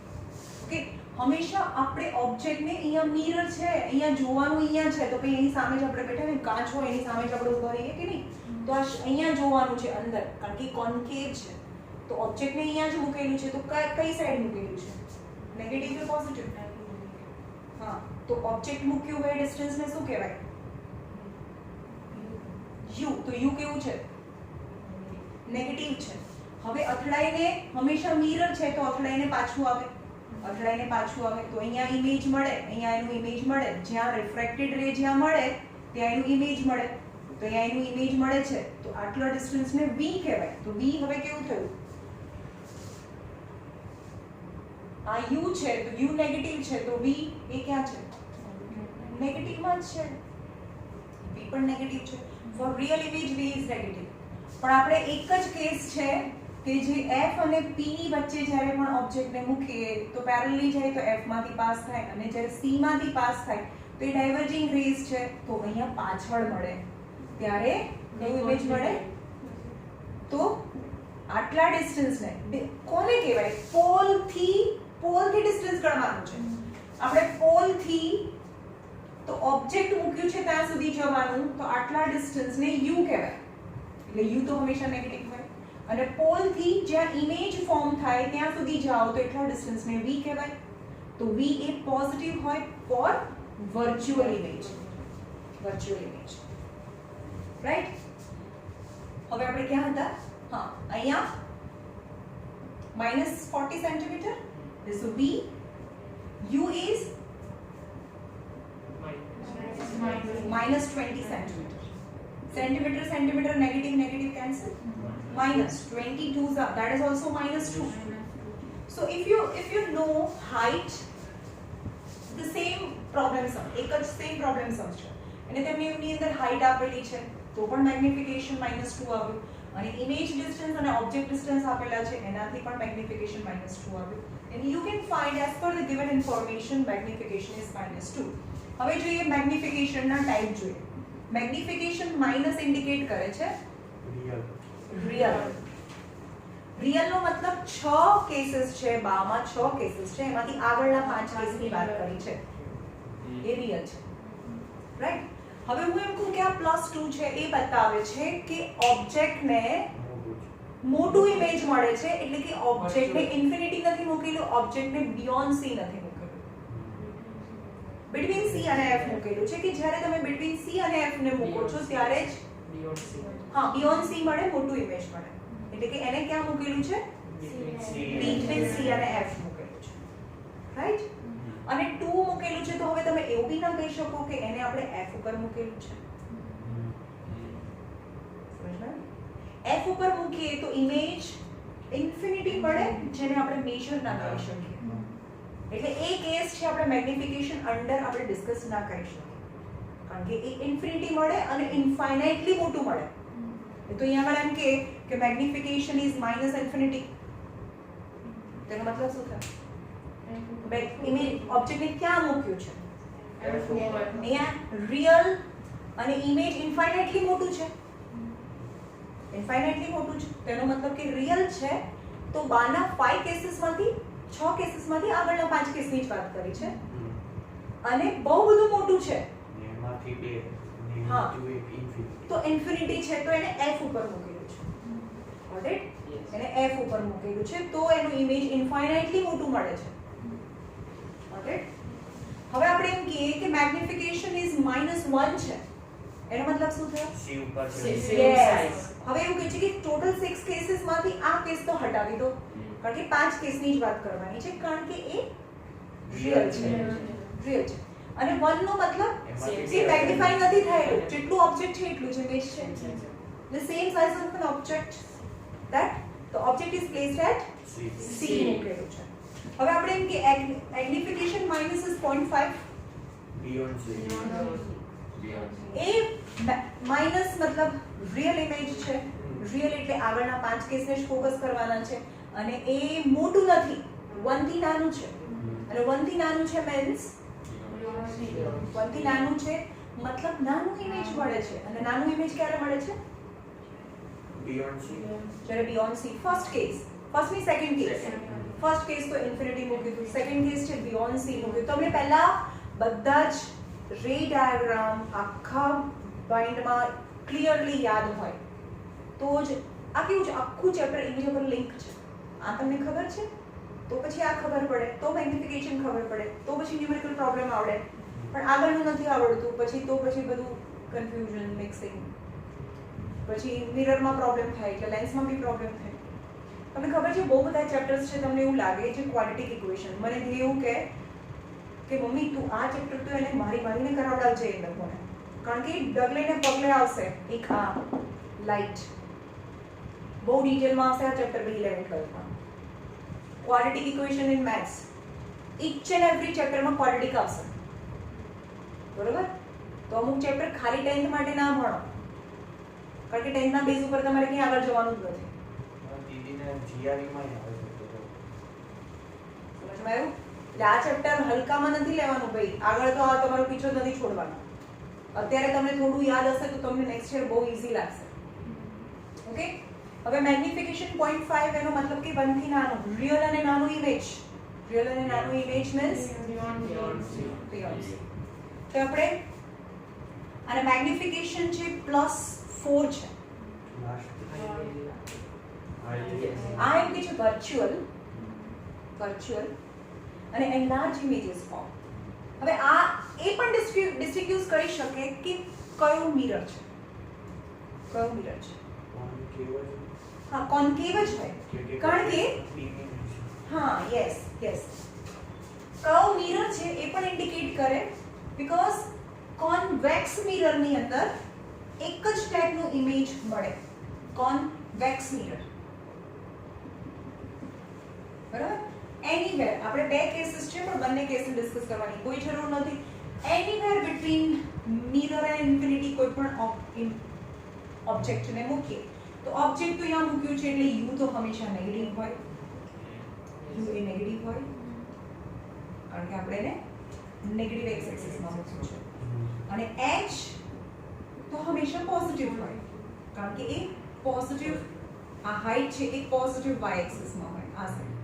ઓકે, હંમેશા આપણે ઓબ્જેક્ટને, અહીંયા મિરર છે, અહીંયા જોવાનું અહીંયા છે તો પછી એની સામે જ આપણે બેઠા ને, કાચ હોય એની સામે જ આપણે ઊભા રહીએ કે નહીં? તો આ અહીંયા જોવાનું છે અંદર, કારણ કે કોન્કેવ છે. તો ઓબ્જેક્ટને અહીંયા જ મૂકેલું છે તો કઈ સાઈડ મૂકેલું છે? નેગેટિવ કે પોઝિટિવ? હા, તો ઓબ્જેક્ટ મૂક્યું હોય ડિસ્ટન્સને શું કહેવાય? u. તો u કેવું છે? નેગેટિવ છે. હવે અથડાઈને, હંમેશા મિરર છે તો અથડાઈને પાછું આવે, અથડાઈને પાછું આવે તો અહીંયા ઇમેજ મળે, અહીંયા એનું ઇમેજ મળે. જ્યાં રિફ્રેક્ટેડ રે જ્યાં મળે ત્યાં એનું ઇમેજ મળે, તો અહીંયા એનું ઇમેજ મળે છે તો આટલા ડિસ્ટન્સને v કહેવાય. તો v હવે કેવું થયું? આ u છે તો u નેગેટિવ છે તો v એ ક્યાં છે? નેગેટિવમાં જ છે. v પણ નેગેટિવ છે. For real image v is negative. પણ આપણે એક જ કેસ છે કે જે f અને p ની વચ્ચે જ્યારે પણ ઓબ્જેક્ટને મૂકીએ તો પેરેલલી જાય તો f માંથી પાસ થાય, અને જ્યારે c માંથી પાસ થાય તો એ ડાયવર્જિંગ રેઝ છે તો અહીંયા પાછળ મળે ત્યારે કયું ઇમેજ મળે? તો આટલા ડિસ્ટન્સને કોને કહેવાય? પોલથી ડિસ્ટન્સ ગણવાનું છે આપણે. પોલથી તો ઓબ્જેક્ટ મૂક્યું છે ત્યાં સુધી જવાનું તો આટલા ડિસ્ટન્સને u કહેવાય. એટલે u તો હંમેશા નેગેટિવ હોય. અને પોલથી જ્યાં ઇમેજ ફોર્મ થાય ત્યાં સુધી જાઓ તો એટલા ડિસ્ટન્સને v કહેવાય. તો v એ પોઝિટિવ હોય ફોર વર્ચ્યુઅલ ઇમેજ, રાઈટ. હવે આપણે ક્યાં હતા? હા, અહીંયા -40 centimetre, this will be u is -20 centimeter. Centimeter negative cancel, -22 that is also -2. So if you know height, the same problem sum, એક જ same problem sum છે અને તેમની અંદર height આપેલી છે તો પણ મેગ્નિફિકેશન -2 આવ્યું, અને ઇમેજ ડિસ્ટન્સ અને ઓબ્જેક્ટ ડિસ્ટન્સ આપેલા છે એનાથી પણ મેગ્નિફિકેશન -2 આવ્યું. and you can find as per the given information magnification is -2. હવે જોઈએ મેગ્નિફિકેશન ના ટાઈપ જોઈએ. મેગ્નિફિકેશન માઇનસ ઇન્ડિકેટ કરે છે રિયલ નો મતલબ 6 કેસીસ છે, બામાં 6 કેસીસ છે, એમાંથી આગળના 5 કેસની વાત કરી છે, એ રિયલ છે, રાઈટ. હવે હું એમ કહું કે આ +2 છે એ બતાવે છે કે ઓબ્જેક્ટને મોટું ઇમેજ મળે છે, એટલે કે ઓબ્જેક્ટને ઇન્ફિનિટી નથી મૂકેલું, ઓબ્જેક્ટને બિયોન્ડ સી નથી મૂકેલું, બિટવીન સી અને એફ મૂકેલું છે, કે જ્યારે તમે બિટવીન સી અને એફ ને મૂકો છો ત્યારે જ હા બિયોન્ડ સી મળે, મોટું ઇમેજ મળે, એટલે કે એને ક્યાં મૂકેલું છે? બિટવીન સી અને એફ મૂકેલું છે, રાઈટ. અને 2 મૂકેલું છે તો હવે તમે એવું બી ના કહી શકો કે એને આપણે એફ ઉપર મૂકેલું છે. સમજ્યા? એફ ઉપર મૂકીએ તો ઇમેજ ઇન્ફિનિટી પડે, જેને આપણે મેજર ના કરી શકીએ, એટલે એ કેસ છે આપણે મેગ્નિફિકેશન અંડર આપણે ડિસ્કસ ના કરી શકીએ, કારણ કે એ ઇન્ફિનિટી મળે અને ઇન્ફાઇનાઇટલી મોટું મળે. તો અહીંયા આગળ એમ કે મેગ્નિફિકેશન ઇઝ -ઇન્ફિનિટી, તેનો મતલબ શું થાય? ઇમેજ ઓબ્જેક્ટને ક્યાં મૂક્યું છે? અહીંયા રિયલ અને ઇમેજ ઇન્ફાઇનાઇટલી મોટું છે, તેનો મતલબ કે રિયલ છે તો બાના 5 કેસીસમાંથી 6 કેસીસમાંથી આગળના 5 કેસની જ વાત કરી છે, અને બહુ બધું મોટું છે એમાંથી બે હા. ઇન્ફિનિટી તો ઇન્ફિનિટી છે તો એને એફ ઉપર મૂકેલું છે, ગોટ ઇટ? એને એફ ઉપર મૂકેલું છે તો એનું ઇમેજ ઇન્ફાઇનાઇટલી મોટું મળે છે, ગોટ ઇટ? હવે આપણે એમ કહીએ કે મેગ્નિફિકેશન ઇઝ -1 છે, એનો મતલબ શું થયો? સી ઉપર Yes. હવે એવું કહે છે કે ટોટલ 6 કેસીસમાંથી આ કેસ તો હટાવી દો, કારણ કે 5 કેસની જ વાત કરવાની છે, કારણ કે એ રિયલ છે, અને 1 નો મતલબ કે મેગ્નિફાઈ નથી થયેલું, જેટલું ઓબ્જેક્ટ છે એટલું જ ઇમેજ છે, the same size of an object that the object is placed at C મૂકેલું છે. હવે આપણે એમ કે મેગ્નિફિકેશન -0.5 બિયોન્ડ સી એ માઇનસ મતલબ રિયલ ઇમેજ છે, રિયલ એટલે આગળના 5 કેસને જ ફોકસ કરવાના છે, અને એ મોટું નથી, 1 થી નાનું છે, અને 1 થી નાનું છે મીન્સ 1 થી નાનું છે મતલબ નાનું ઇમેજ મળે છે, અને નાનું ઇમેજ ક્યારે મળે છે? બિયોન્ડ સી જ્યારે beyond C. First case, first ની સેકન્ડ કેસ, ફર્સ્ટ કેસ તો ઇન્ફિનિટી મૂક્યું, સેકન્ડ કેસ છે બિયોન્ડ સી મૂક્યું. તમને પહેલા બધા જ રે ડાયાગ્રામ આખા બાઇન્ડમાં ક્લિયરલી યાદ હોય તો જ આ કેવું છે, આખું ચેપ્ટર ઇમેજ ઉપર લિંક છે, આ તમને ખબર છે તો પછી આ ખબર પડે, તો મેગ્નિફિકેશન ખબર પડે, તો પછી ન્યુમેરિકલ પ્રોબ્લેમ આવડે, પણ આગળનું નથી આવડતું પછી બધું કન્ફ્યુઝન, મિક્સિંગ, પછી મિરરમાં પ્રોબ્લેમ થાય એટલે લેન્સમાં બી પ્રોબ્લેમ થાય. તમને ખબર છે બહુ બધા ચેપ્ટર્સ છે, તમને એવું લાગે છે ક્વોડ્રેટિક ઇક્વેશન, મને એવું કે મમ્મી તું આ ચેપ્ટર તો એને મારીને કરાવડાવજે એ લોકોને, કારણ કે ડગલે ને પગલે આવશે. એક આ લાઇટ બહુ ડિટેલમાં આવશે આ ચેપ્ટર બી 11th 12th. Quadratic equation in maths, each and every ચેપ્ટરમાં ક્વોડ્રેટિક આવશે, બરોબર? તો અમુક ચેપ્ટર ખાલી 10th માટે ના ભણો, કારણ કે 10th ના બેઝ ઉપર તમારે ક્યાં આગળ જવાનું જ નથી. દીદીને જીઆરઈ માં આવે છે તો સમજમાં આવ્યું? એટલે આ ચેપ્ટર હલકામાં નથી લેવાનું ભાઈ, આગળ તો આ તમારો પીછો નથી છોડવાનો. અત્યારે તમને થોડું યાદ હશે તો તમને નેક્સ્ટ યર બહુ ઈઝી લાગશે, ઓકે? હવે મેગ્નિફિકેશન 0.5 એનો મતલબ કે 1 થી નાનું, રિયલ અને નાનું ઇમેજ, રિયલ અને નાનું ઇમેજ મીન્સ બિયોન્ડ સી. તો આપણે અને મેગ્નિફિકેશન છે +4 છે, આ એમ કે છે વર્ચ્યુઅલ, અને એનલાર્જ ઇમેજીસ ફોર્મ. હવે આ એ પણ ડિસ્ટિંગ્વિશ કરી શકે કે કયો મિરર છે, કયો મિરર છે. હા, કોન્કેવ જ હોય, કારણ કે હા યસ કયો મિરર છે એ પણ ઇન્ડિકેટ કરે, બીકોઝ કોન્વેક્સ મિરરની અંદર એક જ ટાઈપનું ઇમેજ મળે, કોન્વેક્સ મિરર. બરાબર. એનીવેર આપણે બે કેસીસ છે પણ બંને કેસીસ ડિસ્કસ કરવાની કોઈ જરૂર નથી. Anywhere between mirror and infinity કોઈ પણ ઓબ્જેક્ટને મૂકીએ તો ઓબ્જેક્ટ તો અહીંયા મૂક્યું છે એટલે યુ તો હંમેશા નેગેટિવ હોય, યુ એ નેગેટિવ હોય કારણ કે આપણે એને નેગેટિવ એક્સ એક્સિસમાં મૂક્યું છે, અને એચ તો હંમેશા પોઝિટિવ હોય કારણ કે એ પોઝિટિવ, આ હાઈટ છે એ પોઝિટિવ વાય એક્સિસમાં હોય આ સાઈડ.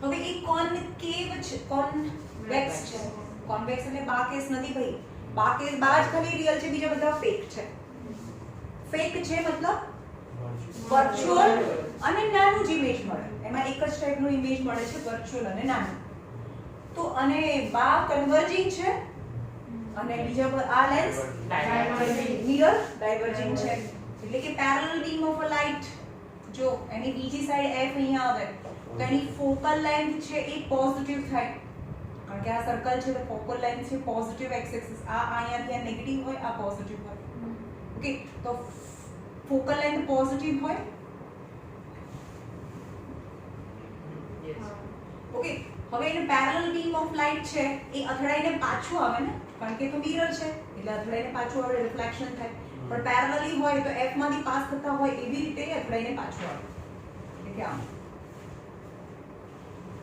હવે એ કોન્કેવ છે, કોન્વેક્સ છે. કોન્વેક્સ એટલે બા કેસ નથી ભાઈ, બા જ ખાલી રિયલ છે, બીજા બધા ફેક છે. ફેક છે મતલબ વર્ચ્યુઅલ અને નાનું જ ઇમેજ મળે, એમાં એક જ ટાઈપનું ઇમેજ મળે છે, વર્ચ્યુઅલ અને નાનું. તો અને બા કન્વર્જિંગ છે અને બીજા આ લેન્સ મિરર ડાયવર્જિંગ છે, એટલે કે parallel beam of a light જો એની બીજી સાઈડ f અહીંયા આવે તો એની ફોકલ લેન્થ છે એ પોઝિટિવ થાય, કારણ કે આ સર્કલ છે તો ફોકલ લેન્થ છે પોઝિટિવ એક્સ એક્સિસ, આ અહીંયાથી આ નેગેટિવ હોય, આ પોઝિટિવ હોય. ઓકે, તો ફોકલ લેન્થ પોઝિટિવ હોય. ઓકે, હવે એનું પેરેલલ બીમ ઓફ લાઇટ છે એ અથડાઈને પાછું આવે ને, કારણ કે તો મિરર છે એટલે અથડાઈને પાછું આવે, રિફ્લેક્શન થાય. પણ પેરેલલી હોય તો f માંથી પાસ થતા હોય એવી રીતે અથડાઈને પાછું આવે, એટલે કે આમ,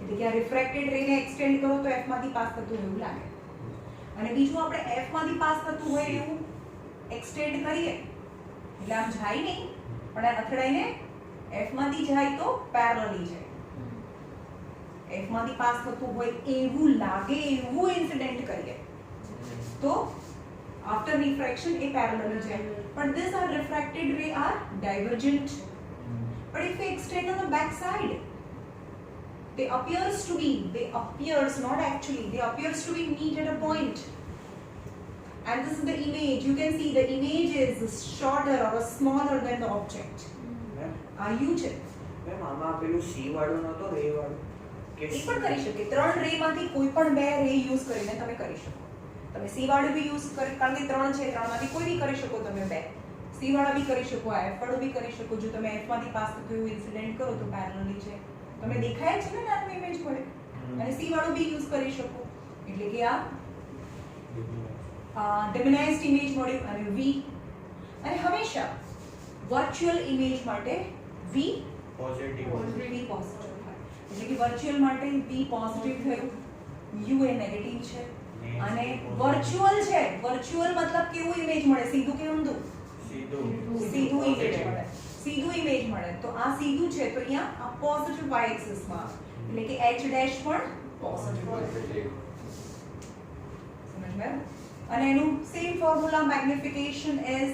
એટલે કે આ રિફ્રેક્ટેડ રેને એક્સટેન્ડ કરો તો f માંથી પાસ થતું એવું લાગે, અને બીજું આપણે f માંથી પાસ થતું હોય એવું એક્સટેન્ડ કરીએ એટલે આમ જાય નહીં પણ અથડાઈને f માંથી જાય તો પેરેલલી જાય, f માંથી પાસ થતું હોય એવું લાગે એવું ઇન્સિડન્ટ કરીએ તો after refraction a parallel jet, but these are refracted ray are divergent. But if we extend on the back side, they appears not actually, they appears to be meet at a point, and this is the image. You can see the image is shorter or smaller than the object. You check. Ma'am આમાં પેલું C વાળું નતો રે વાળું કે એ પણ કરી શકે, ત્રણ રે માંથી કોઈ પણ બે રે યુઝ કરીને તમે કરી શકો. તમે C વાળું બી યુઝ કરી, કારણ કે ત્રણ છે, ત્રણમાંથી કોઈ બી કરી શકો, તમે બે C વાળા બી કરી શકો, આ F વાળું બી કરી શકો. જો તમે F માંથી પાસ થતું એવું ઇન્સિડન્ટ કરો તો પેરેલલી છે, તમે દેખાય છે ને નાનું ઇમેજ પડે, અને C વાળું બી યુઝ કરી શકો, એટલે કે આ ડિમિનાઇઝ્ડ ઇમેજ મળ્યું અને V. અને હંમેશા વર્ચ્યુઅલ ઇમેજ માટે V પોઝિટિવ એટલે કે વર્ચ્યુઅલ માટે V પોઝિટિવ થયું, U એ નેગેટિવ છે, અને વર્ચ્યુઅલ છે, વર્ચ્યુઅલ મતલબ કેવું ઇમેજ મળે, સીધું કે ઊંધું? સીધું ઇમેજ મળે, સીધું ઇમેજ મળે. તો આ સીધું છે તો અહીંયા આ પોઝિટિવ y એક્સિસ માં, એટલે કે h ડેશ પણ પોઝિટિવ. સમજ્યા? અને એનું same formula magnification is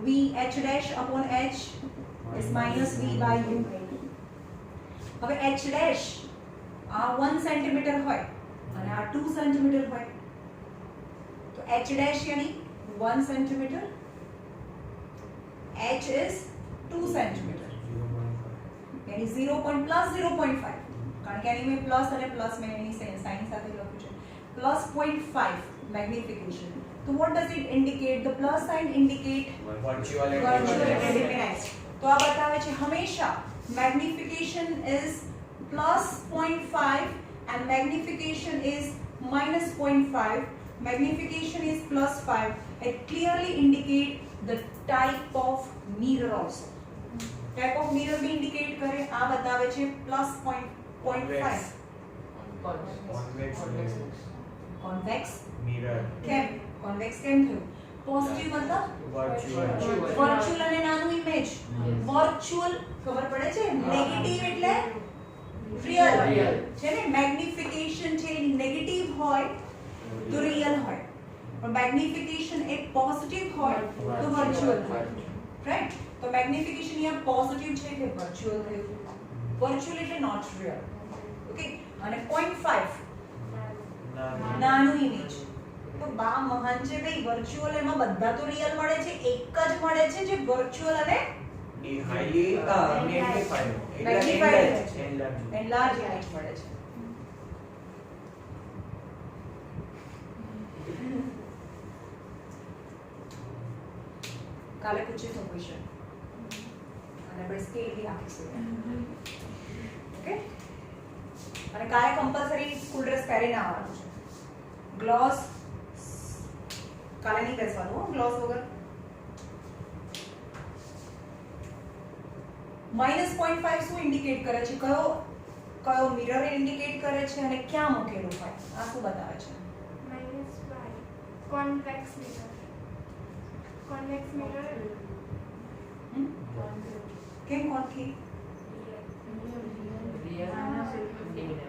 v h dash upon h is minus v by u. હવે h dash આ 1 સેન્ટીમીટર હોય અને આ 2 સેન્ટીમીટર હોય તો h dash यानी 1 સેન્ટીમીટર, h is 2 સેન્ટીમીટર, यानी 0.5, કારણ કે આની મેં પ્લસ અને પ્લસ મેં એની સાઇન સાથે લખ્યું છે, plus 0.5 magnification. So what does it indicate? The plus sign indicate virtual and luminized. તો આ બતાવે છે હંમેશા magnification is plus 0.5 and magnification is minus 0.5. Magnification is plus 5. It clearly indicate the type of mirror also. Type of mirror भी indicate करे, આ બતાવે છે plus 0.5. Convex mirror. કેમ convex કેમ થયું? પોઝિટિવ મતલબ વર્ચ્યુઅલ અને નાનું ઇમેજ. વર્ચ્યુઅલ ખબર પડે છે, નેગેટિવ એટલે રિયલ છે ને. મેગ્નિફિકેશન છે નેગેટિવ હોય તો રિયલ હોય, પણ મેગ્નિફિકેશન એ પોઝિટિવ હોય તો વર્ચ્યુઅલ હોય, રાઈટ? તો મેગ્નિફિકેશન અહીંયા પોઝિટિવ છે એટલે વર્ચ્યુઅલ થયું. વર્ચ્યુઅલ એટલે નોટ રિયલ. ઓકે, અને 0.5 ના નાનું ઇમેજ. તો બા મહાન છે ભાઈ, વર્ચ્યુઅલ એમાં બધા તો રિયલ મળે છે, એક જ મળે છે જે વર્ચ્યુઅલ અને એ highly મેગ્નીફાઈડ Magnified enlarged. Enlarge image મળે છે. કાલે પૂછીશું ક્વેશ્ચન અને આપણે સ્કેલ બી આપીશું. ઓકે, અને કાલે કમ્પલસરી સ્કૂલ ડ્રેસ પહેરીને આવવાનું છે. ગ્લોસ કાલે નહીં બેસવાનું હો, ગ્લોસ વગર. -0.5 શું ઇન્ડિકેટ કરે છે? કયો મિરર ઇન્ડિકેટ કરે છે અને ક્યાં મૂકેલું હોય? આ શું બતાવે છે? -5 convex mirror. Convex mirror. હમ? કેમ કોન્કેવ?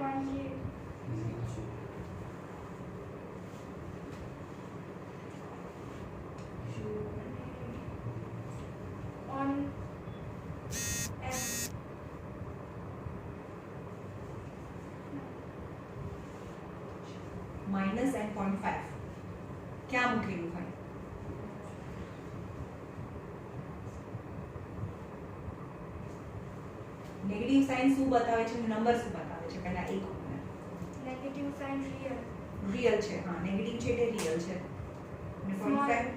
Concave. On F. -n.5 ક્યાં મૂકેલું હોય? નેગેટિવ સાઇન શું બતાવે છે? નંબર શું બતાવે છે? પહેલા એક Negative sign real. રિયલ છે. હા, નેગેટિવ છે એટલે રિયલ છે. અને 0.5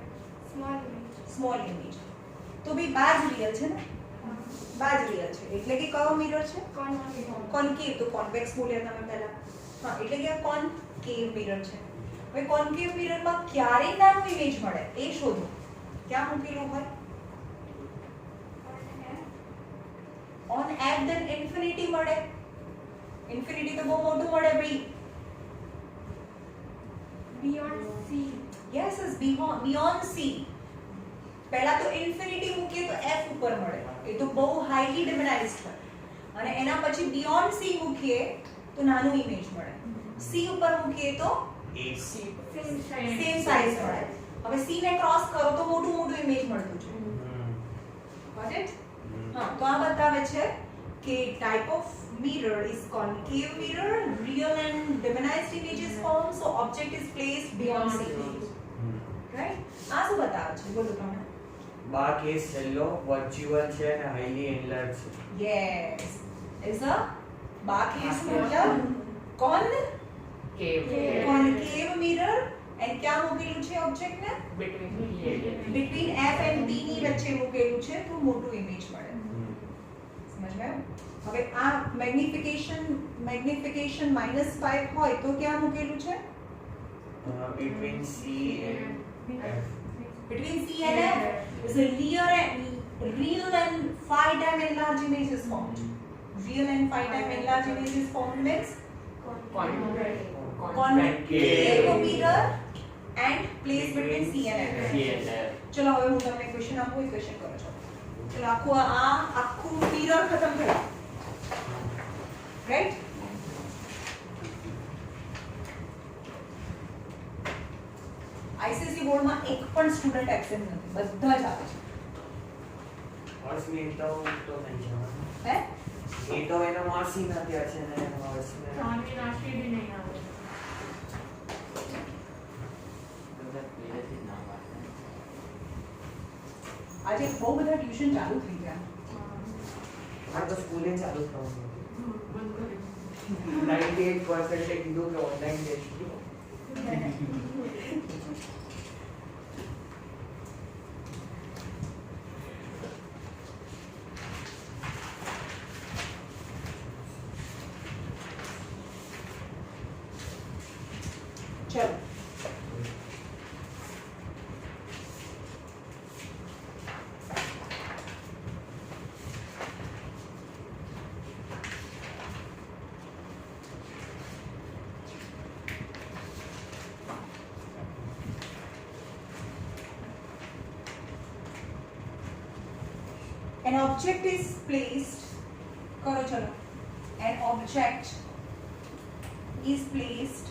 Small image. Small image. તો બી બાજ રિયલ છે ને? બાજ રિયલ છે એટલે કે કયો મિરર છે? Concave. કોન્કેવ. તો કોન્વેક્સ બોલ્યા તમે પહેલા. હા, એટલે કે કોન્કેવ મિરર છે. હવે કોન્કેવ મિરરમાં ક્યારે નાનું ઇમેજ મળે એ શોધો. ક્યાં મૂકેલું હોય? On F. On F then infinity મળે. ઇન્ફિનિટી તો બહુ મોટું મળે ભાઈ. Beyond C. Yes is beyond C. પહેલા તો ઇન્ફિનિટી મૂકીએ તો એફ ઉપર મળે, એ તો બહુ હાઈલી ડિમેનાઇઝ્ડ હોય. અને એના પછી બિયોન્ડ સી મૂકીએ તો નાનું ઇમેજ મળે. સી ઉપર મૂકીએ તો Same size. સેમ સાઈઝ મળે. હવે સી ને ક્રોસ કરો તો મોટું મોટું ઇમેજ મળતું છે. Got it? હા, તો આ બતાવે છે કે type of mirror is concave mirror, real and diminized images form, so object is placed beyond C. Right? આ શું બતાવે છે? બોલો તમે. બા કેસ છેલ્લો વર્ચ્યુઅલ છે અને હાઈલી એનલાર્જ છે. Yes. Is a bar case mirror concave mirror and ક્યાં મૂકેલું છે ઓબ્જેક્ટ ને? Between F and B ની વચ્ચે મૂકેલું છે તો મોટું ઇમેજ મળે. સમજાયું? હવે આ મેગ્નિફિકેશન -5 હોય તો ક્યાં મૂકેલું છે? Between C and F. Between C and F is a real and 5 time enlarged image is formed. Real and 5 time enlarged image is formed means concave mirror and placed between C and F. ચલો હવે હું તમને question આપું, એ question કરો છો. ચલો આખું mirror ખતમ થયું. રાઈટ? આઈસીએસઈ બોર્ડમાં એક પણ સ્ટુડન્ટ એબસેન્ટ નથી, બધા જ આવે છે. હર્ષને તો નહીં જવાનું. હે? એ તો એના માસીના ત્યાં છે ને હર્ષને આજે બહુ બધા ટ્યુશન ચાલુ થઈ ગયા. આ તો સ્કૂલે ચાલુ થવાનું 98% કીધું કે ઓનલાઈન લેશું. ચલો an object is placed करो चलो an object is placed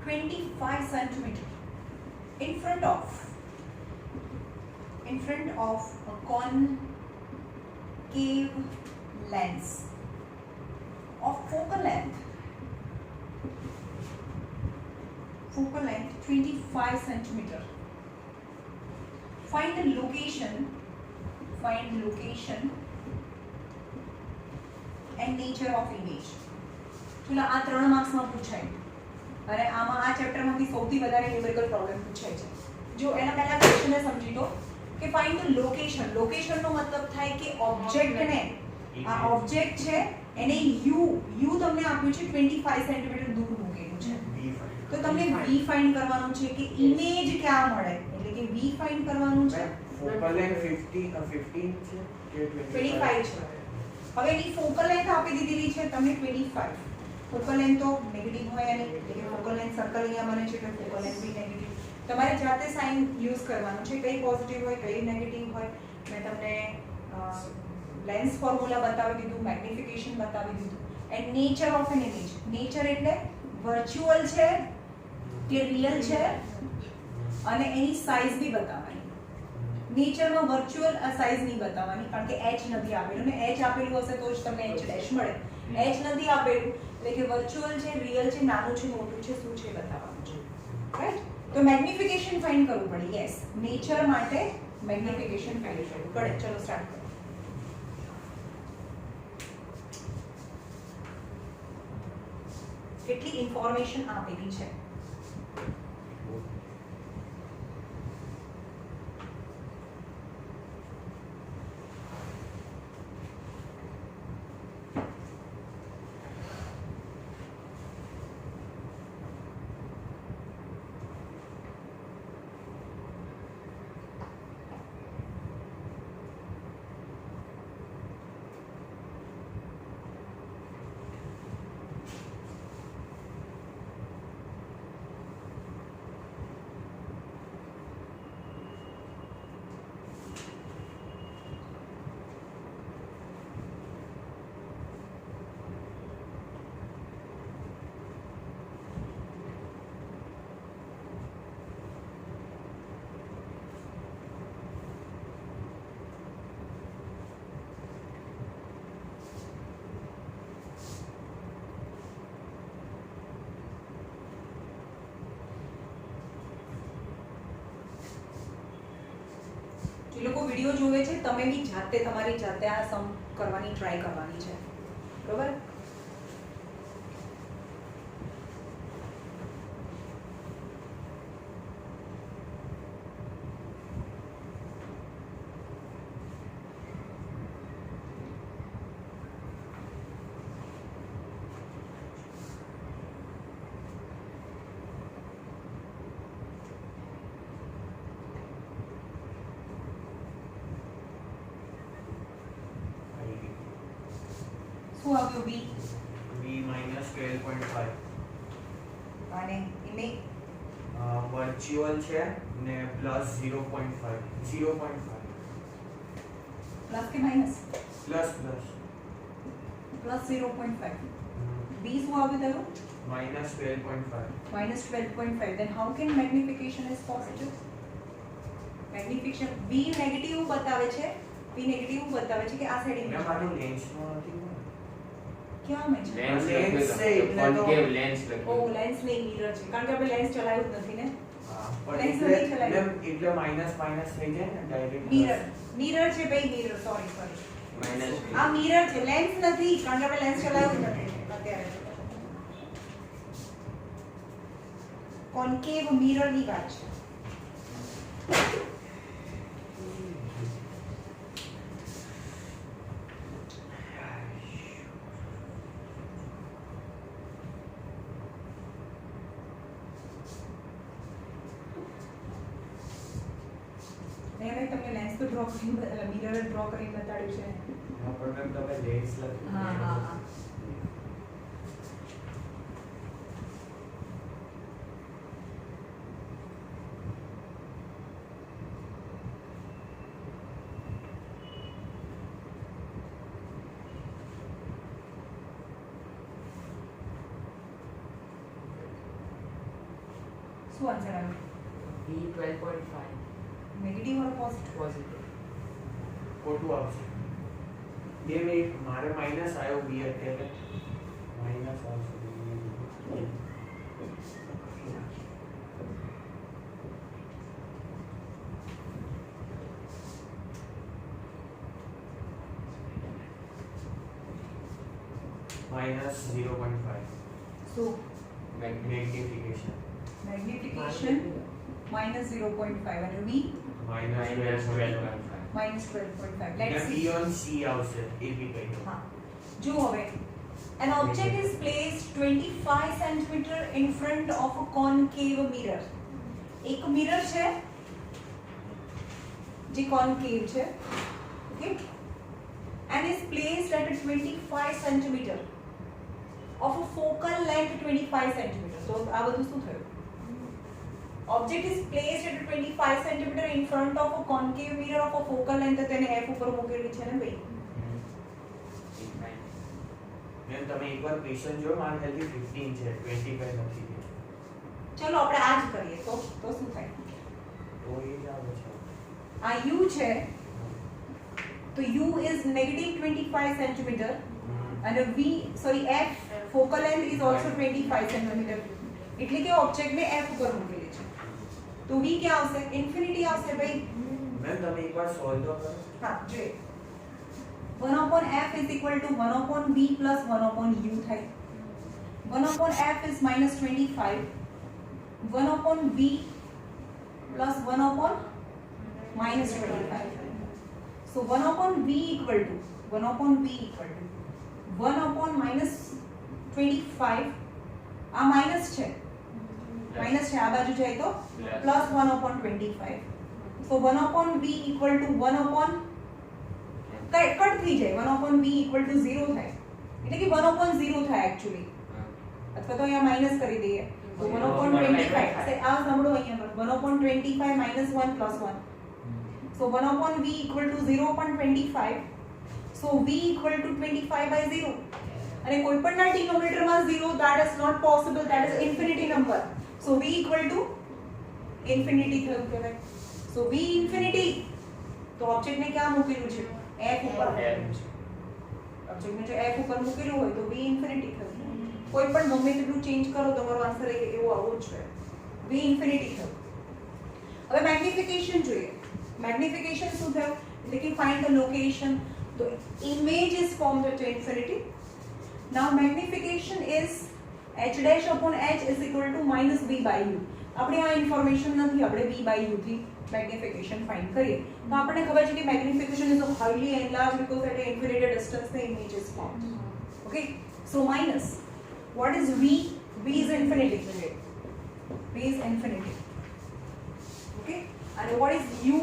25 centimeter in front of a concave concave lens of focal length 25 centimeter. Find the location and nature of image. ચલો આ 3 માર્ક્સમાં પૂછાય અને આમાં આ ચેપ્ટરમાંથી સૌથી વધારે ન્યુમેરિકલ પ્રોબ્લેમ પૂછાય છે. જો એના પહેલા ક્વેશ્ચનને સમજી લો કે ફાઇન્ડ ધ લોકેશન. લોકેશનનો મતલબ થાય કે ઓબ્જેક્ટને આ ઓબ્જેક્ટ છે એને યુ તમને આપ્યું છે 25 સેન્ટીમીટર દૂર મૂકેલું છે. તો તમને v ફાઇન્ડ કરવાનું છે કે ઇમેજ ક્યાં મળે, એટલે કે v ફાઇન્ડ કરવાનું છે. ફોકલ લેન્થ 15 છે કે 25 છે. હવે એની ફોકલ લેન્થ આપી દીધેલી છે તમને 25. ફોકલ લેન્થ તો નેગેટિવ હોય અને એટલે કે ફોકલ લેન્થ સર્કલ અહીંયા બને છે એટલે ફોકલ લેન્થ બી નેગેટિવ. તમારે જાતે સાઇન યુઝ કરવાનું છે, કઈ પોઝિટિવ હોય કઈ નેગેટિવ હોય. મેં તમને લેન્સ ફોર્મ્યુલા બતાવી દીધું, મેગ્નિફિકેશન બતાવી દીધું. And nature of an image. Nature એટલે વર્ચ્યુઅલ છે કે રિયલ છે અને એની સાઇઝ બી બતાવવાની. નેચરમાં વર્ચ્યુઅલ સાઇઝ નહીં બતાવવાની કારણ કે h નથી આપેલું ને h આપેલું હશે તો જ તમને h ડેશ મળે. h નથી આપેલું એટલે કે વર્ચ્યુઅલ છે, રિયલ છે, નાનું છે, મોટું છે, શું છે બતાવવાનું છે. રાઈટ? તો મેગ્નિફિકેશન ફાઇન્ડ કરવું પડે. યસ, નેચર માટે મેગ્નિફિકેશન ફાઇન્ડ કરવું પડે. ચલો સ્ટાર્ટ કરો. કેટલી ઇન્ફોર્મેશન આપેલી છે. જે લોકો વિડિયો જોવે છે તમે બી જાતે તમારી જાતે આ સમ કરવાની ટ્રાય કરવાની છે. બરોબર? શું આવ્યું બી V -12.5 અને ઇમેજ વર્ચ્યુઅલ છે ને +0.5 પ્લસ કે માઈનસ? Plus plus 0.5. બી શું આવ્યું તારું? -12.5 -12.5. then how can magnification is positive? Magnification be negative બતાવે છે, બી નેગેટિવ બતાવે છે કે આ સાઈડ ઇમેજ મારું લેન્સ નો નથી ક્યાં મેં છે? Lens છે એટલે તો concave lens ઓ લખ્યું. લેન્સ નહીં મિરર છે કારણ કે આપણે લેન્સ ચલાવ્યું જ નથી ને. હા પણ Lens એટલે નથી ચલાવ્યું. એટલે માઈનસ થઈ જાય ને ડાયરેક્ટ મિરર છે ભાઈ, મિરર. સોરી Minus આ મિરર છે, લેન્સ નથી કારણ કે આપણે લેન્સ ચલાવ્યું જ નથી અત્યારે. કોન્કેવ મિરર ની વાત છે. મેં તમને લેન્સ તો ડ્રો કરીને મિરર ડ્રો કરીને બતાડ્યું છે. હા પણ મેમ તમે લેન્સ લખ્યું હા હા હા. શું આન્સર આવ્યો? B 12.5 નેગેટિવ ઓર પોઝિટિવ? positive. ખોટું આવશે બે મિનિટ મારે માઇનસ આવ્યો બી અત્યારે માઇનસ આવશે minus 0.5 So magnification magnification minus 0.5 and V minus 12.5 minus 12.5. અને Let's see. B on C આવશે એ બી કહી દો हाँ, जो હવે an object is placed 25 centimeter in front of a concave mirror. એક મિરર છે જે concave છે, okay, and is placed at a 25 centimeter of a focal length 25 centimeter. So આ બધું શું થયું? Object is placed at a 25 centimeter in front of a concave mirror of a focal length. તેને f ઉપર મૂકેલી છે ને ભાઈ. મેમ તમે એકવાર ક્વેશ્ચન જો મારા ખ્યાલથી 15 છે 25 નથી છે ચલો આપણે આ જ કરીએ તો શું થાય? તો એ જ આવે છે આ u છે તો u is negative 25 centimeter and v sorry f focal length is also 25 centimeter. એટલે કે ઓબ્જેક્ટ ને f ઉપર મૂકેલી છે તો v ક્યાં આવશે? ઇન્ફિનિટી આવશે ભાઈ. મેમ તમે એકવાર સોલ્વ તો કરો હા જોઈએ 1 upon f is equal to 1 upon v plus 1 upon u થાય. 1 upon f is minus 25. 1 upon v plus 1 upon minus 25. So 1 upon v equal to 1 upon minus 25. આ માઇનસ છે આ બાજુ જાય તો plus 1 upon 25. So 1 upon v equal to 1 upon cut થઈ જાય 1 upon v equal to 0 થાય એટલે કે 1 upon 0 થાય actually અથવા તો અહીંયા માઈનસ કરી દઈએ તો 1 upon 25 આ સાંભળો અહીંયા પર 1 upon 25 minus 1 plus 1. So 1 upon v equal to 0 upon 25. So v equal to 25 by 0. અને કોઈ પણ ના ડિનોમિનેટરમાં 0 that is not possible, that is infinity number. So v equal to infinity થયું કહેવાય. So v infinity તો ઓબ્જેક્ટ ને ક્યાં મૂકેલું છે? f ઉપર ઓબ્જેક્ટ ને જો f ઉપર મૂકેલું હોય તો v infinity થયું. કોઈ પણ ગમે તેટલું ચેન્જ કરો તમારો આન્સર એવો આવો જ છે. v infinity થયું. હવે મેગ્નિફિકેશન જોઈએ. મેગ્નિફિકેશન શું થયું? એટલે કે ફાઇન્ડ ધ લોકેશન. તો image is formed at infinity. Now magnification is h dash upon h is equal to minus v by u. આપણે આ ઇન્ફોર્મેશન નથી, આપણે v by u થી મેગ્નિફિકેશન ફાઇન્ડ કરીએ તો આપણને ખબર છે કે magnification is highly enlarge because at an infinity distance the image is formed. Okay, so minus what is v? V is infinity. V is infinity. Okay, and what is u?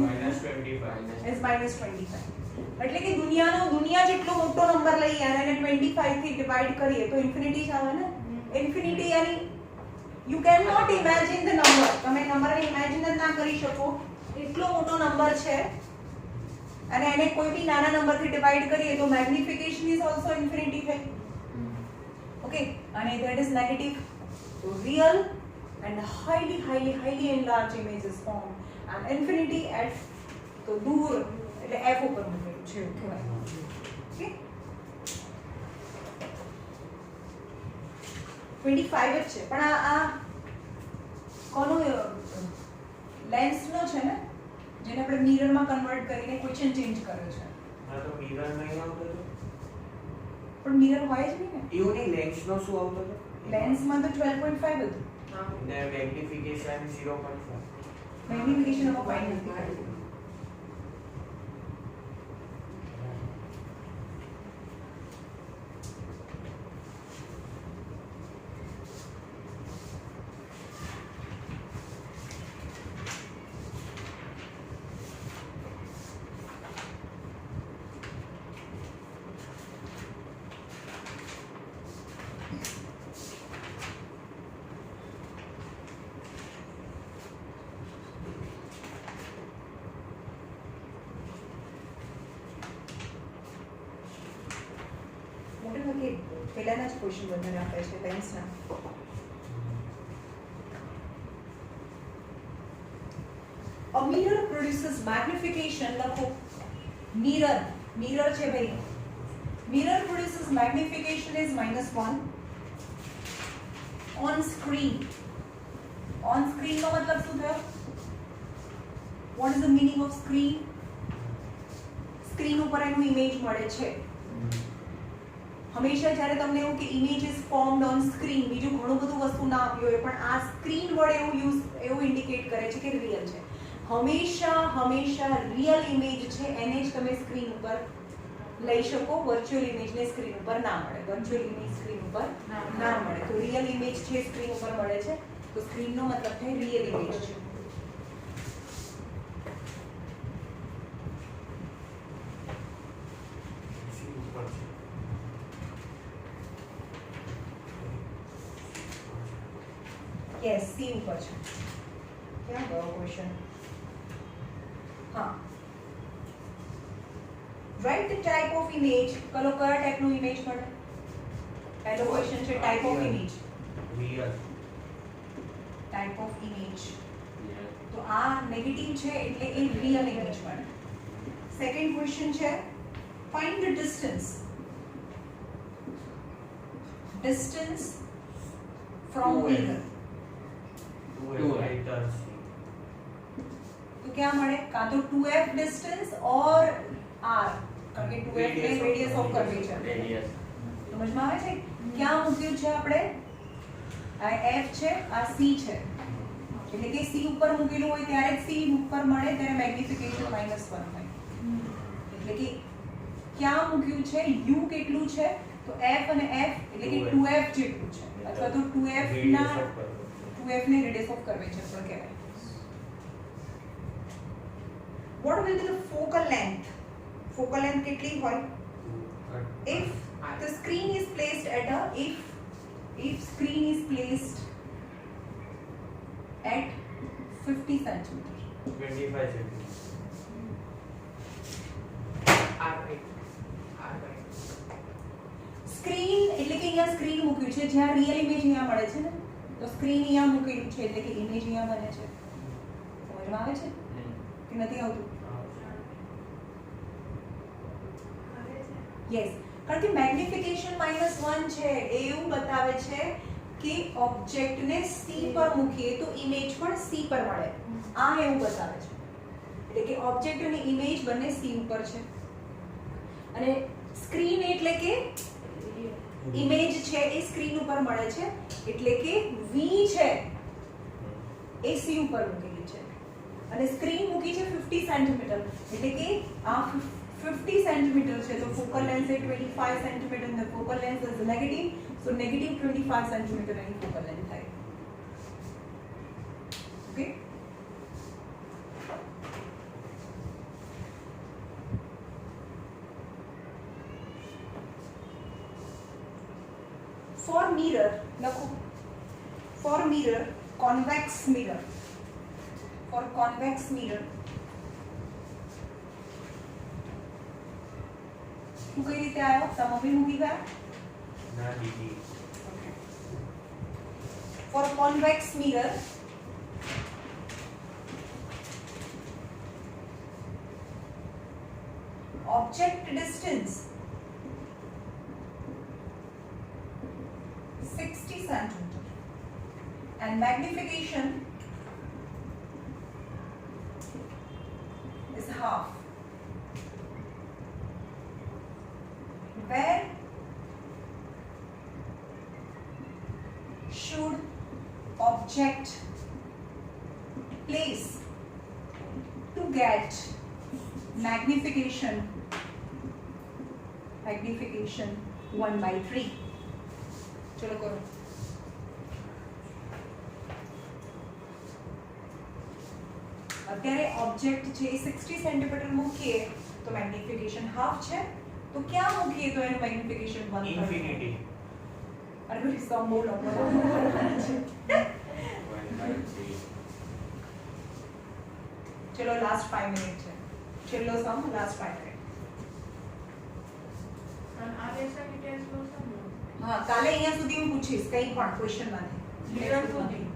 minus 25 is minus 25. એટલે કે દુનિયા જેટલો મોટો number લઈએ અને એને 25 થી divide કરીએ તો ઇન્ફિનિટી જ આવે ને. ઇન્ફિનિટી યાની you can not imagine the number. તમે નંબરને ઇમેજિન જ ના કરી શકો. એટલો મોટો નંબર છે અને એને કોઈ બી નાના નંબરથી ડિવાઇડ કરીએ તો મેગ્નિફિકેશન ઇઝ ઓલસો ઇન્ફિનિટી થાય. ઓકે, અને ધેટ ઇઝ નેગેટિવ. તો real and highly enlarge image is formed and infinity at તો દૂર એટલે f ઉપર મૂકેલું છે એવું કહેવાય. ઓકે, 25 જ છે પણ આ કોનો લેન્સનો છે ને જેને આપણે મિરરમાં કન્વર્ટ કરીને ક્વેશ્ચન ચેન્જ કર્યો છે. હા તો મિરર નહીં આવતો તો પણ મિરર હોય જ નહીં ને. એવું નહીં લેન્સ નો શું આવતો તો લેન્સમાં તો 12.5 હતું. ને મેગ્નિફિકેશન 0.5 મેગ્નિફિકેશન આમાં કોઈ નથી. મોટે ભાગે પહેલાના જ ક્વેશ્ચન વધારે આપે છે લેન્સના. A mirror produces magnification. લખો mirror મિરર છે ભાઈ, mirror produces magnification is -1 on screen. On screen નો મતલબ શું થયો? What is the meaning of screen? Screen ઉપર એનું ઇમેજ મળે છે. હંમેશા જ્યારે તમને એવું કે image is formed on screen, બીજું ઘણું બધું વસ્તુ ના આપ્યું હોય પણ આ સ્ક્રીન વર્ડ એવું ઇન્ડિકેટ કરે છે કે રિયલ છે. હંમેશા રિયલ ઇમેજ છે એને જ તમે સ્ક્રીન ઉપર લઈ શકો. વર્ચ્યુઅલ ઇમેજને સ્ક્રીન ઉપર ના મળે. વર્ચ્યુઅલ ઇમેજ સ્ક્રીન ઉપર ના મળે. તો રિયલ ઇમેજ છે સ્ક્રીન ઉપર મળે છે. તો સ્ક્રીનનો મતલબ થાય રિયલ ઇમેજ છે. સી ઉપર છે. યસ, સી ઉપર છે. ક્યાં ગયો ક્વેશ્ચન? હા, write the type of image. કયો ટાઈપનું ઇમેજ મળે? પહેલો ક્વેશ્ચન છે type of image. Real. Type of image. તો આ નેગેટિવ છે એટલે એ રિયલ ઇમેજ મળે. સેકન્ડ ક્વેશ્ચન છે find the distance. Distance from mirror. 2 writer C. તો ક્યાં મળે? કાં તો 2f ડિસ્ટન્સ ઓર r, કારણ કે 2f ને રેડિયસ ઓફ કર્વેચર. સમજમાં આવે છે? ક્યાં મૂક્યું છે આપણે? આ f છે, આ c છે. એટલે કે c ઉપર મૂકેલું હોય ત્યારે c ઉપર મળે ત્યારે મેગ્નિફિકેશન -1 હોય. એટલે કે ક્યાં મૂક્યું છે? u કેટલું છે? તો f અને f એટલે કે 2f જેટલું છે. અથવા તો 2f ના 2f ને રેડિયસ ઓફ કર્વેચર પણ કહેવાય. What will be the focal length? Focal length કેટલી હોય? If the screen is placed at a if screen is placed at 50 centimeter. 25 centimetre. Screen એટલે કે અહીંયા સ્ક્રીન મૂક્યું છે, જ્યાં રિયલ ઇમેજ અહીંયા મળે છે ને, તો સ્ક્રીન અહીંયા મૂકેલું છે એટલે કે ઇમેજ અહીંયા બને છે. સમજમાં આવે છે કે નથી આવતું? યસ, કારણ કે મેગ્નિફિકેશન -1 છે એ એવું બતાવે છે કે ઓબ્જેક્ટને C પર મૂકીએ તો ઇમેજ પણ C પર મળે. આ એવું બતાવે છે. એટલે કે ઓબ્જેક્ટ અને ઇમેજ બંને C ઉપર છે. અને સ્ક્રીન એટલે કે ઇમેજ છે એ સ્ક્રીન ઉપર મળે છે. એટલે કે V છે એ C ઉપર મૂકેલી છે. અને સ્ક્રીન મૂકી છે 50 સેન્ટીમીટર. એટલે કે આ 50 સેન્ટીમીટર છે તો ફોકલ લેન્થ છે 25 સેન્ટીમીટર અને focal length is negative. So negative 25 centimetre any focal length થાય. ઓકે, for mirror લખો. for mirror, convex mirror. for convex mirror શું કઈ રીતે આવ્યો? તમે બી મૂકી ગયા? ના દીદી. For convex mirror, object distance 60 centimeter and magnification is half. Where should object place to get magnification 1/3? चलो करो. અત્યારે ઓબ્જેક્ટ છે એ 60 સેન્ટીમીટર મૂકીએ તો મેગ્નિફિકેશન હાફ છે. તો ક્યાં મૂકીએ તો એનું મેગ્નિફિકેશન 1/3? ઇન્ફિનિટી. અરે ભાઈ સમ બહુ લંબો છે. 1/3. ચલો લાસ્ટ 5 મિનિટ છે. છેલ્લો સમ લાસ્ટ 5 મિનિટ. હા, કાલે અહીંયા સુધી હું પૂછીશ કંઈ પણ ક્વેશ્ચન માંથી. Mirror સુધી.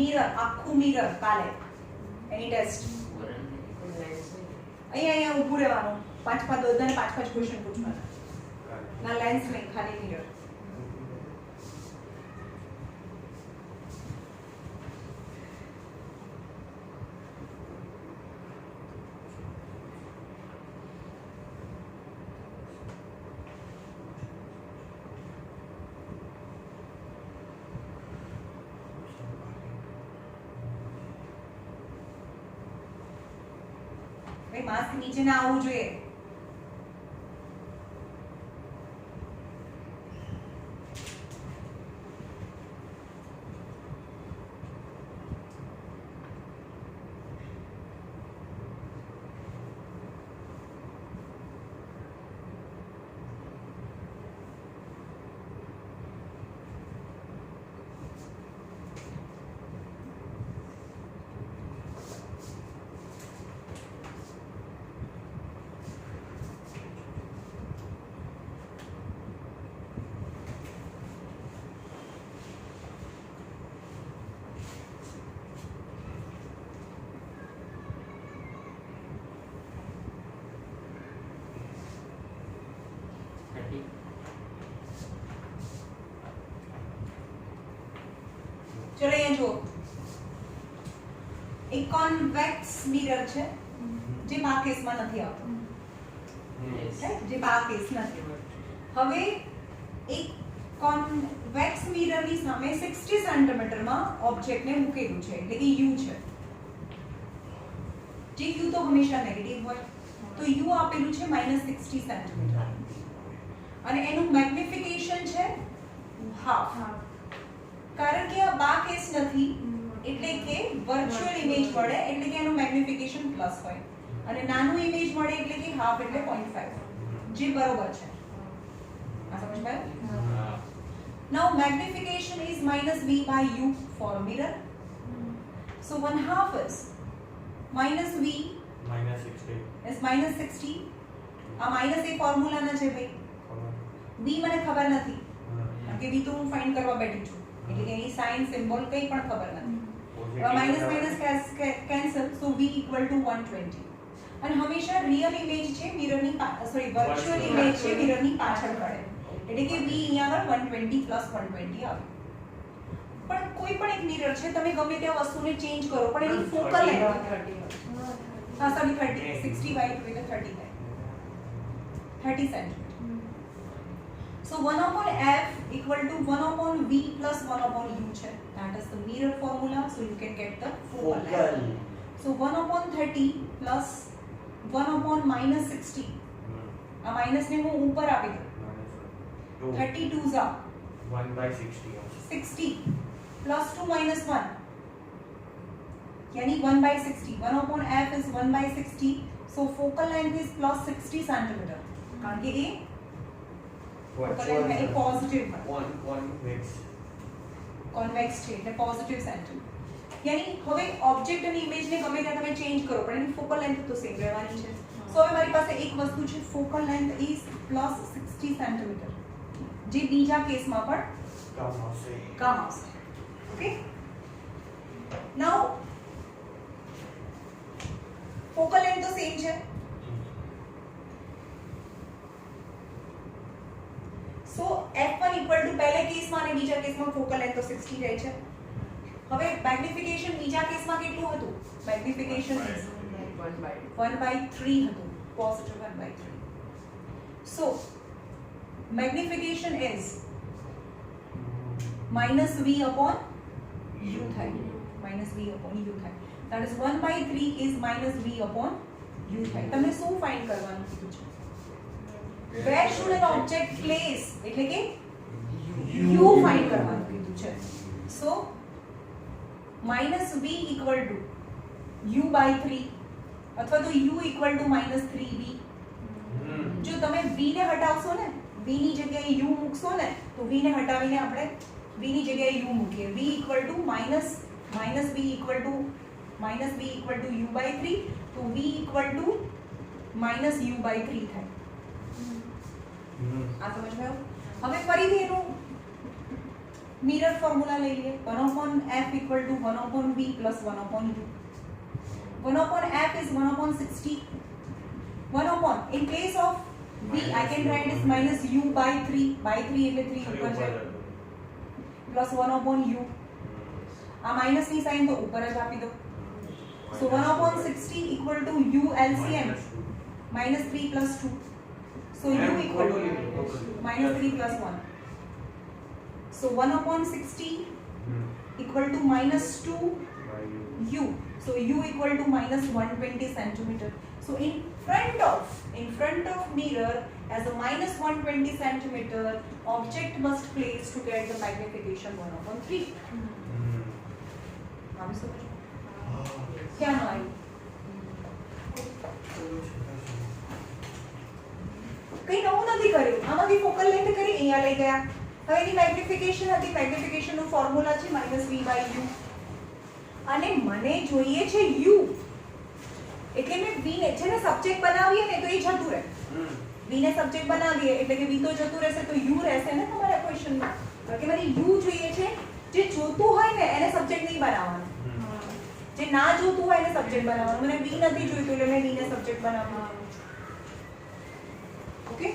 મિરર, આખું મિરર કાલે એની ટેસ્ટ. અહીંયા ઊભું રહેવાનું. પાંચ બધાને પાંચ ક્વેશ્ચન પૂછવાના ના લેન્સ નહીં ખાલી મિરર માસ્ક નીચે ના આવવું જોઈએ ચલો અહીંયા જુઓ એક કોન્વેક્સ મિરર છે જે આ કેસમાં નથી આવતો રાઈટ જે આ કેસ નથી હવે એક કોન્વેક્સ મિરરની સામે 60 સેન્ટીમીટરમાં ઓબ્જેક્ટને મૂકેલું છે એટલે કે u છે જે u તો હંમેશા નેગેટિવ હોય તો u આપેલું છે -60 સેન્ટીમીટર અને એનું મેગ્નિફિકેશન છે હાફ કારણ કે આ બા કેસ નથી એટલે કે વર્ચ્યુઅલ ઇમેજ મળે એટલે કે એનું મેગ્નિફિકેશન પ્લસ હોય અને નાનું ઇમેજ મળે એટલે કે હાફ એટલે 0.5 જે બરોબર છે આ સમજ પાયો now magnification is -v by u for a mirror so 1/2 is -v -60 is -60 આ માઈનસ એ ફોર્મ્યુલા ના છે ભાઈ v મને ખબર નથી કારણ કે v તો હું ફાઇન્ડ કરવા બેઠી છું એટલે કે એની સાઇન સિમ્બોલ કંઈ પણ ખબર નથી માઈનસ માઈનસ કેન્સલ સો v = 120 અને હંમેશા રિયલ ઇમેજ છે મિરરની સોરી વર્ચ્યુઅલ ઇમેજ છે મિરરની પાછળ પડે એટલે કે v અહીંયા આગળ 120 + 120 આવે પણ કોઈ પણ એક મિરર છે તમે ગમે ત્યાં વસ્તુને ચેન્જ કરો પણ એની ફોકલ લેન્થ હા સોરી 30 60 by 30 થાય 30 centimetre so 1/f = 1/v plus 1/u છે that is the mirror formula so you can get the focal length so 1/30 plus 1/-60 આ માઈનસ ને હું ઉપર આપી દઉં 32 ઝા 1/60 60 plus 2 minus 1 यानी 1/60 1/f is 1/60 so focal length is plus 60 centimeter કારણ કે એ focal length है पॉजिटिव कॉन्वेक्स છે એટલે પોઝિટિવ સેન્ટીમીટર यानी હવે ઓબ્જેક્ટ અને ઇમેજ ને ગમે ત્યાં તમે ચેન્જ કરો પણ એની ફોકલ લેન્થ તો સેમ રહેવાની છે સો હવે મારી પાસે એક વસ્તુ છે focal length is plus 60 centimetre જે બીજા કેસમાં પણ કામ આવશે ઓકે નાઉ ફોકલ લેન્થ તો સેમ છે so f1 = પહેલા કેસમાં અને બીજા કેસમાં ફોકલ લેન્થ તો 60 રહે છે હવે મેગ્નિફિકેશન બીજા કેસમાં કેટલું હતું મેગ્નિફિકેશન ઇઝ 1/3 હતું positive 1/3 so magnification is -v upon u થાય -v upon u થાય that is 1/3 is -v upon u થાય તમને શું ફાઇન્ડ કરવાનું કીધું છે where should an object place એટલે કે u ફાઇન્ડ કરવાનું કીધું છે so -v = u/3 અથવા તો u = -3v જો તમે v ને હટાવશો ને v ની જગ્યાએ u મૂકશો ને તો v ને હટાવીને આપણે v ની જગ્યાએ u મૂકીએ v = -v = u/3 તો v = -u/3 થાય આ સમજ ગયો હવે ફરીથી એનું મિરર ફોર્મ્યુલા લઈ લઈએ 1/f = 1/v plus 1/u 1/f is 1/60 1 upon in place of v I can write as minus u by 3 એટલે 3 ઉપર છે plus 1 upon u આ માઈનસ ની સાઈન તો ઉપર જ આપી દો so 1 upon 60 equal to u LCM minus 3 plus 2 so u equal to minus 3 plus 1 so 1 upon 60 equal to minus 2 u so u equal to minus 120 centimeter so in front of mirror as a minus 120 centimeter object must place to get the magnification 1 upon 3 आप समझ क्या ना आई કઈ નવું નથી કર્યું આમાંથી focal length કરી અહીંયા લઈ ગયા હવે એની મેગ્નિફિકેશન હતી મેગ્નિફિકેશનનો ફોર્મ્યુલા છે -v/u અને મને જોઈએ છે u એટલે મેં v ને છે ને સબ્જેક્ટ બનાવીએ ને તો એ જતું રહે v ને સબ્જેક્ટ બનાવીએ એટલે કે v તો જતું રહેશે તો u રહેશે ને તમારા ક્વેશ્ચનમાં કે મને u જોઈએ છે જે જોતું હોય ને એને સબ્જેક્ટ નહીં બનાવવાનું જે ના જોતું હોય એને સબ્જેક્ટ બનાવવાનું મને v નથી જોઈતું એટલે મેં v ને સબ્જેક્ટ બનાવવાનું ઓકે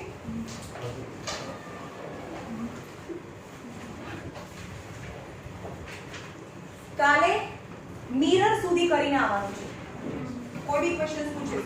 કાલે મિરર સુધી કરીને આવવાનું છે કોઈ બી ક્વેશ્ચન પૂછે